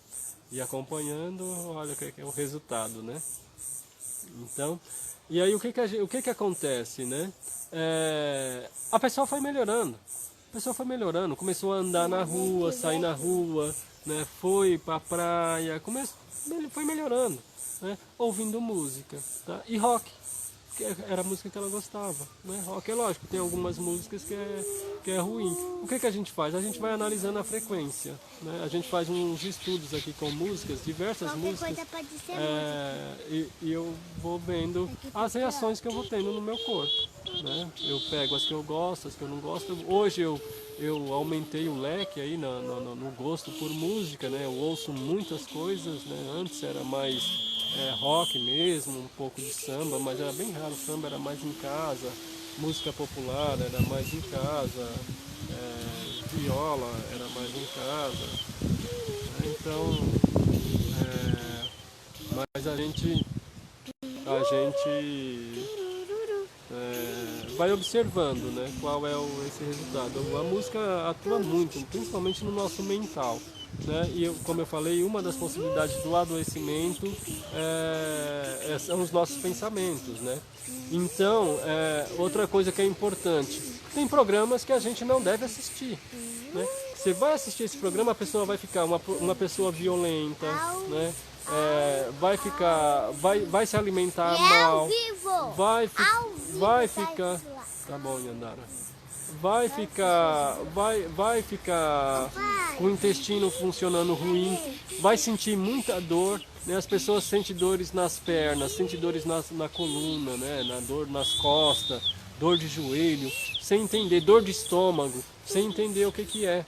[SPEAKER 1] e acompanhando, olha o que é o resultado, né? Então, e aí o que acontece, né? A pessoa foi melhorando, começou a andar na rua, sair na rua, né? Foi para a praia, foi melhorando, né? Ouvindo música, tá? E rock, que era a música que ela gostava, né? Rock é lógico, tem algumas músicas que é ruim. O que a gente faz? A gente vai analisando a frequência, né? A gente faz uns estudos aqui com músicas, diversas músicas, e eu vou vendo as reações que eu vou tendo no meu corpo, né? Eu pego as que eu gosto, as que eu não gosto. Hoje eu aumentei o leque aí no gosto por música, né? Eu ouço muitas coisas, né? Antes era mais rock mesmo, um pouco de samba, mas era bem raro. Samba era mais em casa, música popular era mais em casa, viola era mais em casa, né? Então, mas a gente vai observando, né, qual é esse resultado. A música atua muito, principalmente no nosso mental, né? E como eu falei, uma das possibilidades do adoecimento são os nossos pensamentos, né? Então, outra coisa que é importante, tem programas que a gente não deve assistir, né? Você vai assistir esse programa, a pessoa vai ficar uma pessoa violenta, né? Vai se alimentar mal, vai ficar, tá bom, Yandara, vai ficar com o intestino funcionando ruim, vai sentir muita dor, né? As pessoas sentem dores nas pernas, sentem dores na coluna, né? Na dor nas costas, dor de joelho, sem entender, dor de estômago, sem entender o que é.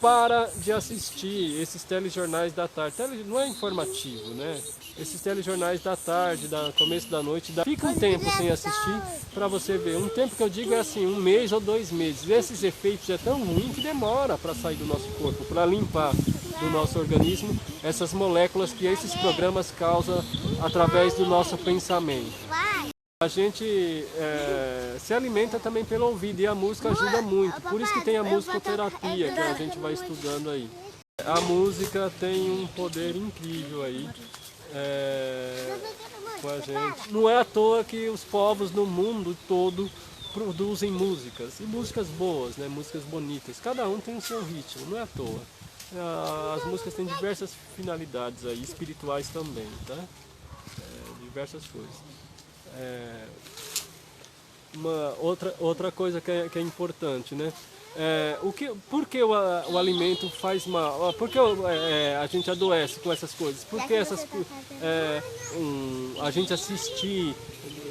[SPEAKER 1] Para de assistir esses telejornais da tarde. Não é informativo, né? Esses telejornais da tarde, começo da noite. Fica um tempo sem assistir para você ver. Um tempo que eu digo é assim, 1 mês ou 2 meses. Esses efeitos é tão ruim que demora para sair do nosso corpo, para limpar do nosso organismo essas moléculas que esses programas causam através do nosso pensamento. A gente se alimenta também pelo ouvido e a música ajuda muito. Por isso que tem a musicoterapia que a gente vai estudando aí. A música tem um poder incrível aí com a gente. Não é à toa que os povos no mundo todo produzem músicas. E músicas boas, né? Músicas bonitas. Cada um tem o seu ritmo, não é à toa. As músicas têm diversas finalidades aí, espirituais também, tá? Diversas coisas. Outra coisa que é importante, né? Por que o alimento faz mal? Por que a gente adoece com essas coisas? Por que a gente assistir,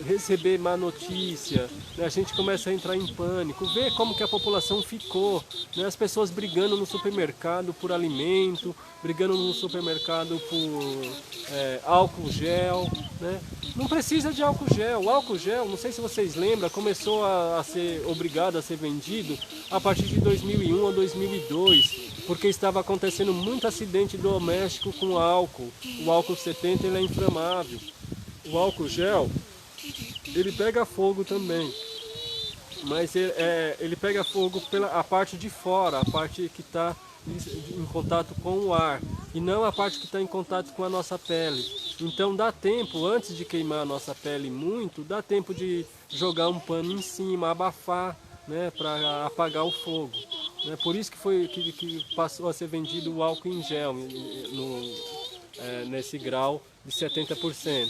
[SPEAKER 1] receber má notícia, né? A gente começa a entrar em pânico, ver como que a população ficou, né? As pessoas brigando no supermercado por alimento, brigando no supermercado por álcool gel, né? Não precisa de álcool gel. O álcool gel, não sei se vocês lembram, começou a ser obrigado a ser vendido a partir de 2001 ou 2002, porque estava acontecendo muito acidente doméstico com álcool. O álcool 70 ele é inflamável. O álcool gel, ele pega fogo também, mas ele pega fogo pela parte de fora, a parte que está em contato com o ar, e não a parte que está em contato com a nossa pele. Então dá tempo, antes de queimar a nossa pele muito, dá tempo de jogar um pano em cima, abafar, né, para apagar o fogo. Né? Por isso que passou a ser vendido o álcool em gel nesse grau de 70%.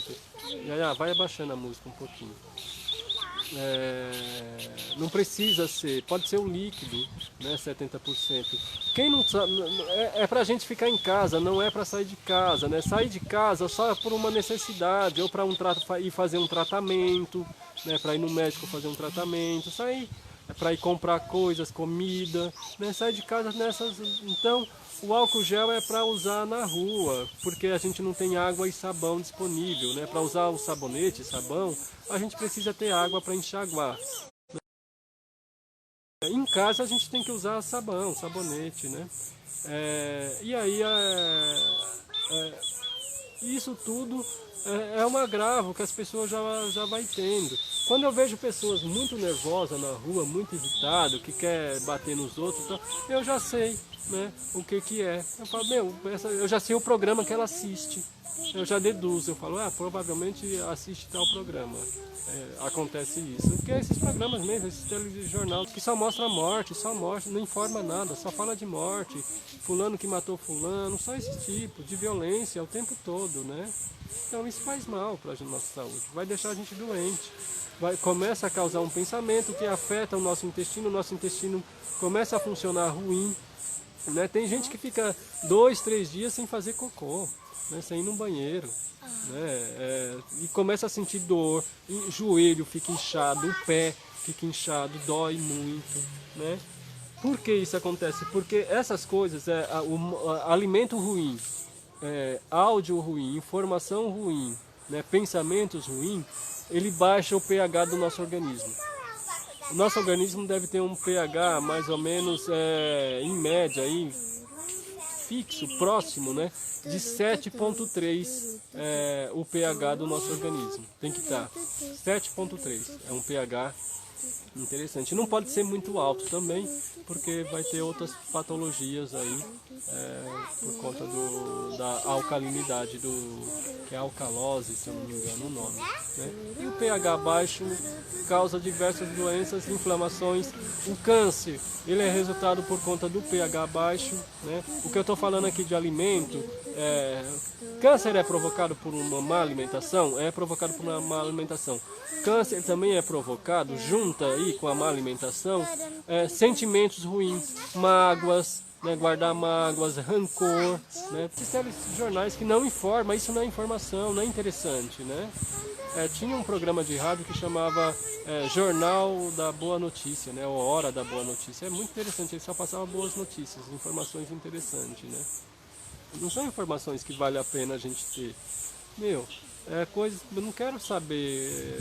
[SPEAKER 1] Vai abaixando a música um pouquinho. Não precisa ser, pode ser um líquido, né, 70%. Quem não sabe, é pra gente ficar em casa, não é para sair de casa, né? Sair de casa só por uma necessidade, ou para ir fazer um tratamento, né, para ir no médico fazer um tratamento, sair para ir comprar coisas, comida, né? Sair de casa nessas. Então, o álcool gel é para usar na rua, porque a gente não tem água e sabão disponível, né? Para usar o sabonete, sabão, a gente precisa ter água para enxaguar. Em casa a gente tem que usar sabão, sabonete, né? E aí isso tudo é um agravo que as pessoas já vai tendo. Quando eu vejo pessoas muito nervosas na rua, muito irritadas, que quer bater nos outros, eu já sei, né, o que é. Eu falo, eu já sei o programa que ela assiste. Eu já deduzo, eu falo, provavelmente assiste tal programa. Acontece isso. Porque esses programas mesmo, esses telejornal que só mostra a morte, não informa nada, só fala de morte, fulano que matou fulano, só esse tipo de violência o tempo todo, né? Então isso faz mal para a nossa saúde, vai deixar a gente doente. Começa a causar um pensamento que afeta o nosso intestino começa a funcionar ruim, né? Tem gente que fica 2, 3 dias sem fazer cocô, né? Sem ir no banheiro, né? E começa a sentir dor, o joelho fica inchado, o pé fica inchado, dói muito, né? Por que isso acontece? Porque essas coisas, alimento ruim, áudio ruim, informação ruim, né? Pensamentos ruins, ele baixa o pH do nosso organismo. O nosso organismo deve ter um pH mais ou menos, em média, aí, fixo, próximo, né, de 7,3 o pH do nosso organismo. Tem que estar 7,3, é um pH Interessante. Não pode ser muito alto também, porque vai ter outras patologias aí, por conta da alcalinidade, que é a alcalose, se eu não me engano o nome. Né? E o pH baixo causa diversas doenças, inflamações. O câncer, ele é resultado por conta do pH baixo. Né? O que eu estou falando aqui de alimento, câncer é provocado por uma má alimentação? É provocado por uma má alimentação. Câncer também é provocado, junta aí com a má alimentação, sentimentos ruins, mágoas, né, guardar mágoas, rancor. Né? Esses telejornais que não informam, isso não é informação, não é interessante. Né? Tinha um programa de rádio que chamava Jornal da Boa Notícia, né? Ou Hora da Boa Notícia. É muito interessante, ele só passava boas notícias, informações interessantes. Né? Não são informações que vale a pena a gente ter. Coisas, eu não quero saber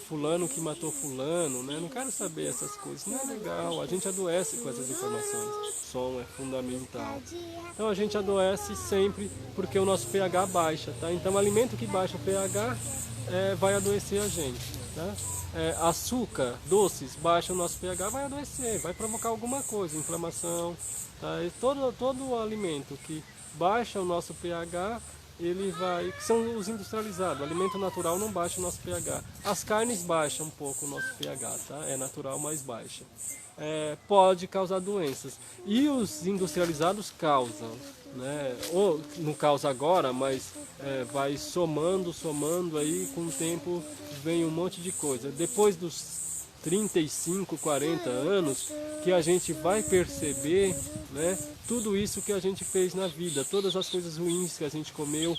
[SPEAKER 1] fulano que matou fulano, né? Não quero saber essas coisas, não é legal, a gente adoece com essas informações. O som é fundamental. Então a gente adoece sempre porque o nosso pH baixa, tá? Então alimento que baixa o pH vai adoecer a gente, tá? Açúcar, doces, baixa o nosso pH, vai adoecer, vai provocar alguma coisa, inflamação, tá? E todo alimento que baixa o nosso pH, que são os industrializados. O alimento natural não baixa o nosso pH. As carnes baixam um pouco o nosso pH, tá? É natural, mas baixa. Pode causar doenças. E os industrializados causam, né? Ou não causa agora, mas vai somando aí, com o tempo vem um monte de coisa. Depois dos 35, 40 anos, que a gente vai perceber, né, tudo isso que a gente fez na vida, todas as coisas ruins que a gente comeu,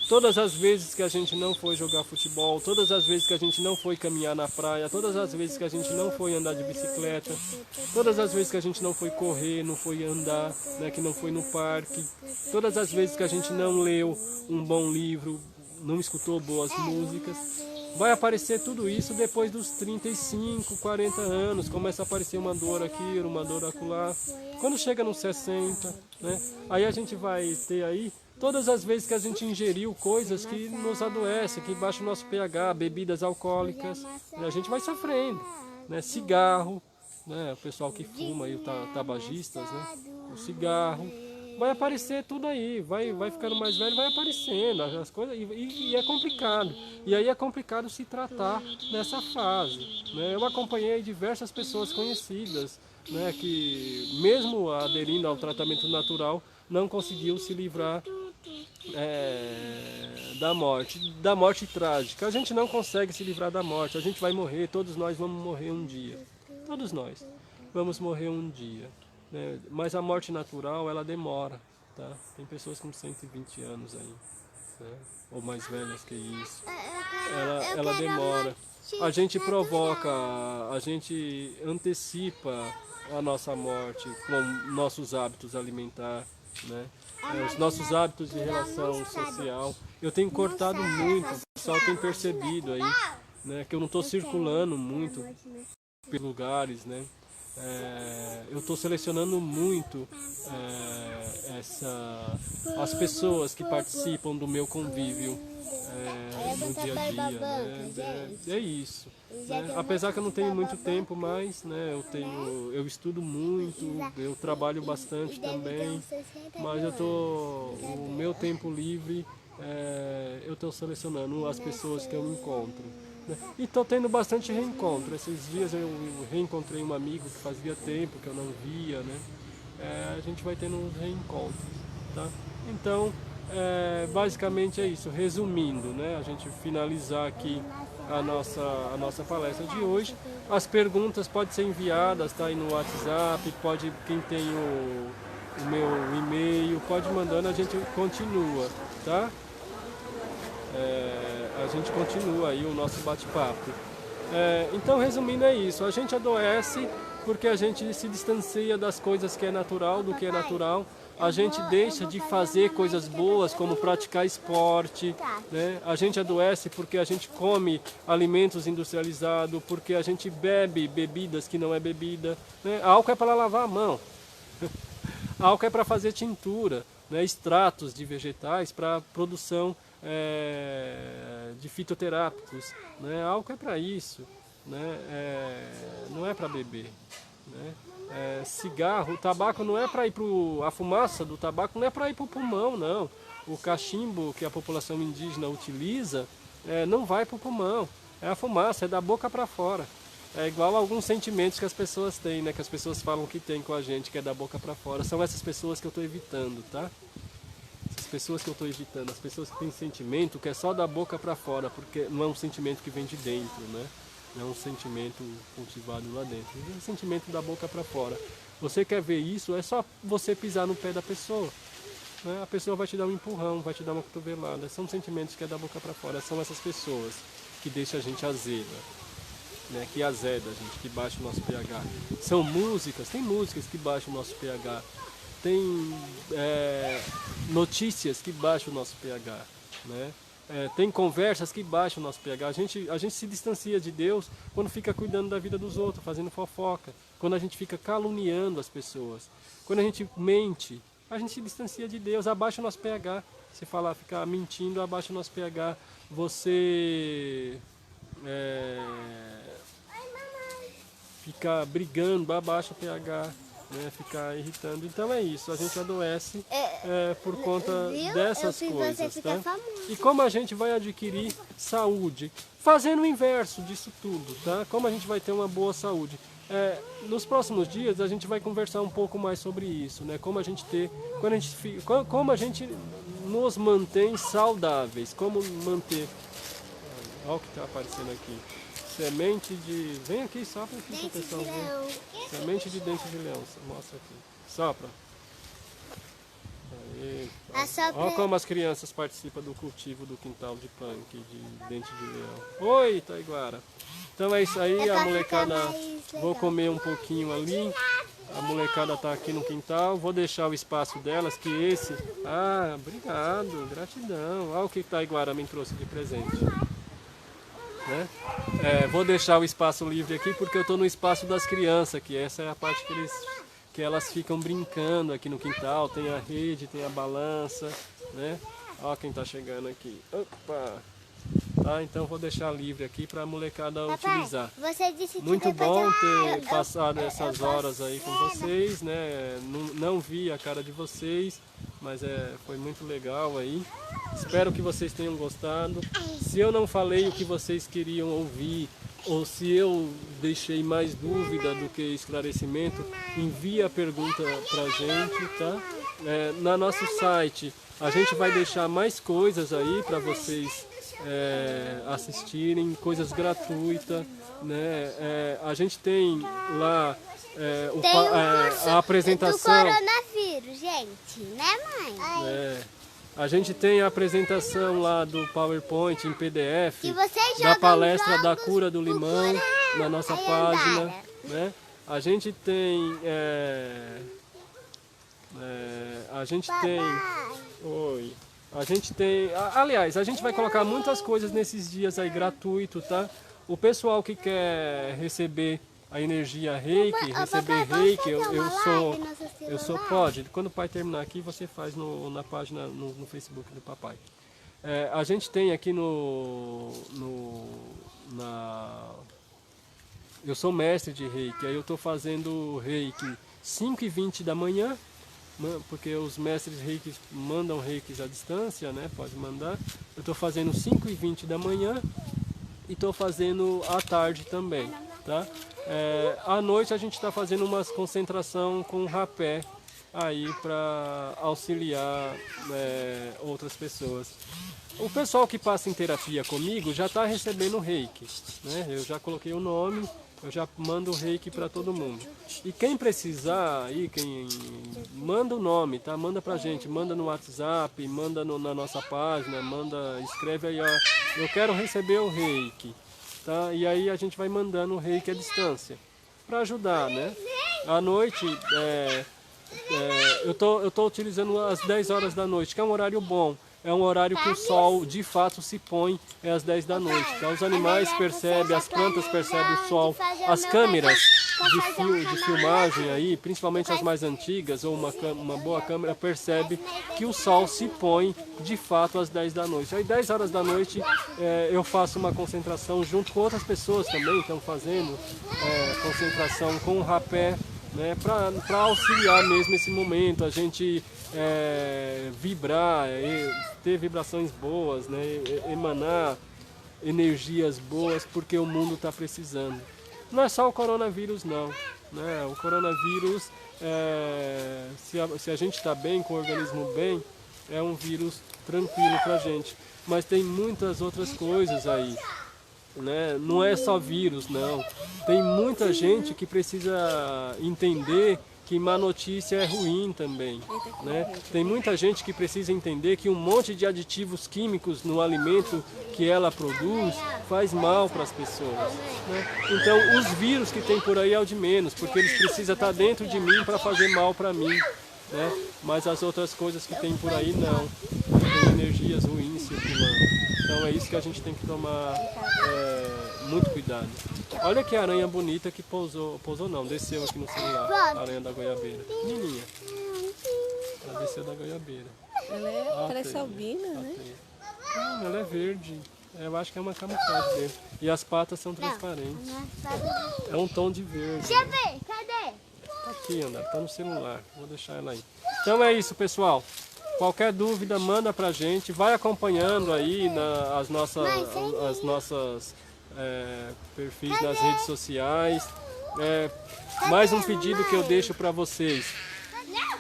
[SPEAKER 1] todas as vezes que a gente não foi jogar futebol, todas as vezes que a gente não foi caminhar na praia, todas as vezes que a gente não foi andar de bicicleta, todas as vezes que a gente não foi correr, não foi andar, né, que não foi no parque, todas as vezes que a gente não leu um bom livro, não escutou boas músicas. Vai aparecer tudo isso depois dos 35, 40 anos, começa a aparecer uma dor aqui, uma dor acolá. Quando chega nos 60, né, aí a gente vai ter aí todas as vezes que a gente ingeriu coisas que nos adoecem, que baixam o nosso pH, bebidas alcoólicas, né, a gente vai sofrendo, né, cigarro, né, o pessoal que fuma aí, tabagistas, né, o cigarro. Vai aparecer tudo aí, vai ficando mais velho, vai aparecendo as coisas, e é complicado. E aí é complicado se tratar nessa fase. Né? Eu acompanhei diversas pessoas conhecidas, né, que mesmo aderindo ao tratamento natural, não conseguiu se livrar da morte trágica. A gente não consegue se livrar da morte, a gente vai morrer, todos nós vamos morrer um dia. Todos nós vamos morrer um dia. Né? Mas a morte natural, ela demora, tá? Tem pessoas com 120 anos aí, né? Ou mais velhas que isso. Ela demora. A gente provoca, a gente antecipa a nossa morte com nossos hábitos alimentares, né? Os nossos hábitos de relação social. Eu tenho cortado muito, o pessoal tem percebido aí, né, que eu não estou circulando muito pelos lugares, né? Eu estou selecionando muito as pessoas que participam do meu convívio no dia a dia, né? É isso. Né? Apesar que eu não tenho muito tempo mais, né? Eu estudo muito, eu trabalho bastante também, mas o meu tempo livre eu estou selecionando as pessoas que eu encontro. E estou tendo bastante reencontro. Esses dias eu reencontrei um amigo que fazia tempo que eu não via, né? A gente vai tendo uns reencontros, tá? Então, basicamente é isso. Resumindo, né? A gente finalizar aqui a nossa palestra de hoje. As perguntas podem ser enviadas, tá? Aí no WhatsApp, quem tem o meu e-mail, pode mandando, a gente continua, tá? A gente continua aí o nosso bate-papo. Então, resumindo, é isso. A gente adoece porque a gente se distancia das coisas que é natural, do que é natural. A gente deixa de fazer coisas boas, como praticar esporte, né? A gente adoece porque a gente come alimentos industrializados, porque a gente bebe bebidas que não é bebida, né? Álcool é para lavar a mão. Álcool é para fazer tintura, né? Extratos de vegetais para produção de fitoterápicos, né? Álcool é para isso. né? Não é para beber, né? Cigarro, o tabaco não é para ir a fumaça do tabaco não é para ir para o pulmão, não. O cachimbo que a população indígena utiliza não vai para o pulmão, é a fumaça, é da boca para fora. É igual a alguns sentimentos que as pessoas têm, né? Que as pessoas falam que tem com a gente, que é da boca para fora. São essas pessoas que eu estou evitando, tá? Essas pessoas que eu estou evitando, as pessoas que têm sentimento que é só da boca para fora, porque não é um sentimento que vem de dentro, né? Não é um sentimento cultivado lá dentro, é um sentimento da boca para fora. Você quer ver isso, é só você pisar no pé da pessoa, né? A pessoa vai te dar um empurrão, vai te dar uma cotovelada. São sentimentos que é da boca para fora, são essas pessoas que deixam a gente azeda, né? Que azeda a gente, que baixa o nosso pH. São músicas, tem músicas que baixam o nosso pH. Tem notícias que baixam o nosso pH, né? Tem conversas que baixam o nosso pH. A gente se distancia de Deus quando fica cuidando da vida dos outros, fazendo fofoca, quando a gente fica caluniando as pessoas, quando a gente mente, a gente se distancia de Deus, abaixa o nosso pH. Se falar, ficar mentindo, abaixa o nosso pH. Você ficar brigando, abaixa o pH. Né, ficar irritando, então é isso, a gente adoece por conta dessas coisas, tá? E como a gente vai adquirir saúde? Fazendo o inverso disso tudo, tá? Como a gente vai ter uma boa saúde? Nos próximos dias a gente vai conversar um pouco mais sobre isso, né? Como a gente nos mantém saudáveis, como manter, olha o que está aparecendo aqui. Semente de... Vem aqui, sopra aqui para o pessoal ver. Semente de dente de leão. Mostra aqui. Sopra. Aí. Olha como as crianças participam do cultivo do quintal de punk de dente de leão. Oi, Taiguara. Então é isso aí, a molecada... Vou comer um pouquinho ali. A molecada tá aqui no quintal. Vou deixar o espaço delas, que esse... Ah, obrigado, gratidão. Olha o que Taiguara me trouxe de presente. Né? Vou deixar o espaço livre aqui porque eu estou no espaço das crianças, que essa é a parte que elas ficam brincando aqui no quintal. Tem a rede, tem a balança, né? Ó quem está chegando aqui. Opa! Tá, então vou deixar livre aqui para a molecada utilizar.
[SPEAKER 2] Você disse que
[SPEAKER 1] muito bom ter passado essas horas aí com vocês, né? Não vi a cara de vocês, mas foi muito legal aí. Espero que vocês tenham gostado. Se eu não falei o que vocês queriam ouvir, ou se eu deixei mais dúvida do que esclarecimento, envie a pergunta pra gente, tá? No nosso site a gente vai deixar mais coisas aí para vocês assistirem, coisas gratuitas, né? A gente tem lá a apresentação
[SPEAKER 2] do coronavírus, gente, né, mãe?
[SPEAKER 1] A gente tem a apresentação lá do PowerPoint em PDF da
[SPEAKER 2] da
[SPEAKER 1] palestra da cura do limão na nossa página, né? A gente tem aliás, a gente vai colocar muitas coisas nesses dias aí gratuito, tá? O pessoal que quer receber a energia Reiki, receber Reiki, eu sou, pode, quando o pai terminar aqui você faz na página, no Facebook do papai. A gente tem aqui eu sou mestre de Reiki, aí eu estou fazendo Reiki 5h20 da manhã, porque os mestres Reiki mandam Reiki à distância, né? Pode mandar. Eu estou fazendo 5h20 da manhã e estou fazendo à tarde também, tá? À noite a gente está fazendo uma concentração com rapé aí para auxiliar outras pessoas. O pessoal que passa em terapia comigo já está recebendo Reiki, né? Eu já coloquei o nome, eu já mando o Reiki para todo mundo. E quem precisar, aí, quem manda o nome, tá? Manda pra gente, manda no WhatsApp, manda na nossa página, escreve aí, ó, eu quero receber o Reiki, tá? E aí a gente vai mandando o Reiki à distância, para ajudar, né? À noite, eu tô utilizando às 10 horas da noite, que é um horário bom. é um horário que o sol de fato se põe, é às 10 da noite. Então os animais percebem, as plantas percebem o sol, as câmeras de filmagem aí, principalmente as mais antigas, ou uma boa câmera, percebe que o sol se põe de fato às 10 da noite. Aí 10 horas da noite eu faço uma concentração junto com outras pessoas também, estão fazendo concentração com o rapé, né, para auxiliar mesmo esse momento, a gente vibrar, ter vibrações boas, né, emanar energias boas, porque o mundo está precisando. Não é só o coronavírus não, né? O coronavírus, se a gente está bem, com o organismo bem, é um vírus tranquilo para a gente. Mas tem muitas outras coisas aí, né? Não é só vírus, não. Tem muita gente que precisa entender que má notícia é ruim também, né? Tem muita gente que precisa entender que um monte de aditivos químicos no alimento que ela produz faz mal para as pessoas, né? Então os vírus que tem por aí é o de menos, porque eles precisam estar dentro de mim para fazer mal para mim, né? Mas as outras coisas que tem por aí não, tem energias ruins circulando. Então é isso que a gente tem que tomar muito cuidado. Olha que aranha bonita que pousou não, desceu aqui no celular, a aranha da goiabeira. Menininha, ela desceu da goiabeira.
[SPEAKER 3] Ela parece albina, né?
[SPEAKER 1] Não, ela é verde. Eu acho que é uma camuflagem dele. E as patas são transparentes. É um tom de verde.
[SPEAKER 2] Deixa eu ver, cadê?
[SPEAKER 1] Tá aqui, Ana, tá no celular. Vou deixar ela aí. Então é isso, pessoal. Qualquer dúvida, manda pra gente. Vai acompanhando aí as nossas perfis nas redes sociais. Mais um pedido que eu deixo para vocês.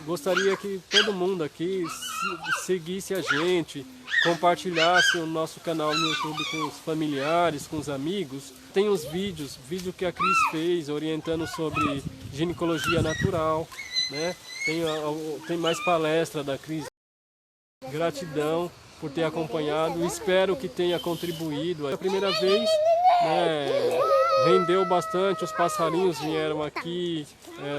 [SPEAKER 1] Gostaria que todo mundo aqui seguisse a gente, compartilhasse o nosso canal no YouTube com os familiares, com os amigos. Tem os vídeo que a Cris fez orientando sobre ginecologia natural, né? Tem mais palestra da Cris. Gratidão por ter acompanhado, espero que tenha contribuído. É a primeira vez, né, rendeu bastante, os passarinhos vieram aqui,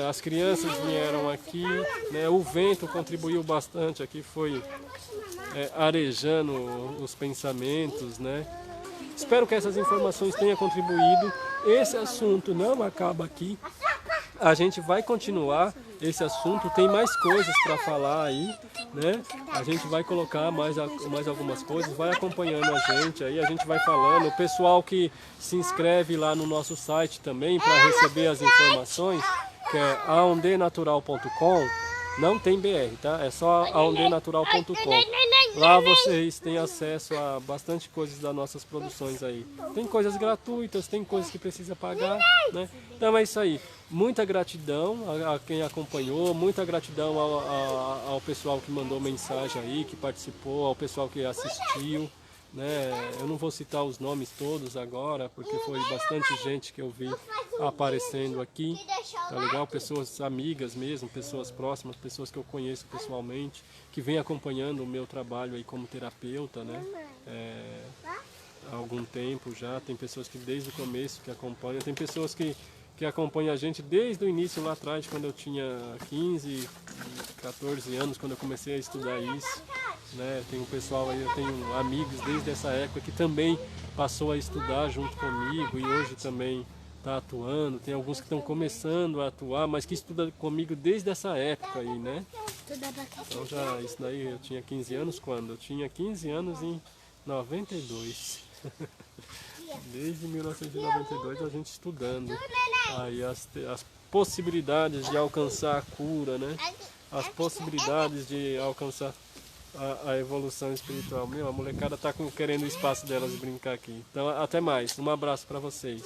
[SPEAKER 1] as crianças vieram aqui, né, o vento contribuiu bastante aqui, foi arejando os pensamentos, né. Espero que essas informações tenham contribuído. Esse assunto não acaba aqui, a gente vai continuar esse assunto, tem mais coisas para falar aí, né? A gente vai colocar mais algumas coisas, vai acompanhando a gente aí, a gente vai falando. O pessoal que se inscreve lá no nosso site também para receber as informações, que é aondenatural.com, não tem BR, tá? É só aondenatural.com. Lá vocês têm acesso a bastante coisas das nossas produções aí. Tem coisas gratuitas, tem coisas que precisa pagar, né? Então é isso aí. Muita gratidão a quem acompanhou, muita gratidão ao pessoal que mandou mensagem aí, que participou, ao pessoal que assistiu, né? Eu não vou citar os nomes todos agora, porque foi bastante gente que eu vi aparecendo aqui, tá legal? Pessoas amigas mesmo, pessoas próximas, pessoas que eu conheço pessoalmente, que vem acompanhando o meu trabalho aí como terapeuta, né? Há algum tempo já, tem pessoas que desde o começo que acompanham, tem pessoas que acompanham a gente desde o início lá atrás, quando eu tinha 15, 14 anos, quando eu comecei a estudar isso, né? Tem um pessoal aí, eu tenho amigos desde essa época que também passou a estudar junto comigo e hoje também está atuando. Tem alguns que estão começando a atuar, mas que estudam comigo desde essa época aí, né? Então já, isso daí eu tinha 15 anos quando? Eu tinha 15 anos em 92. Desde 1992 a gente estudando aí as possibilidades de alcançar a cura, né? As possibilidades de alcançar a evolução espiritual. Meu, a molecada tá querendo o espaço delas brincar aqui. Então até mais, um abraço para vocês.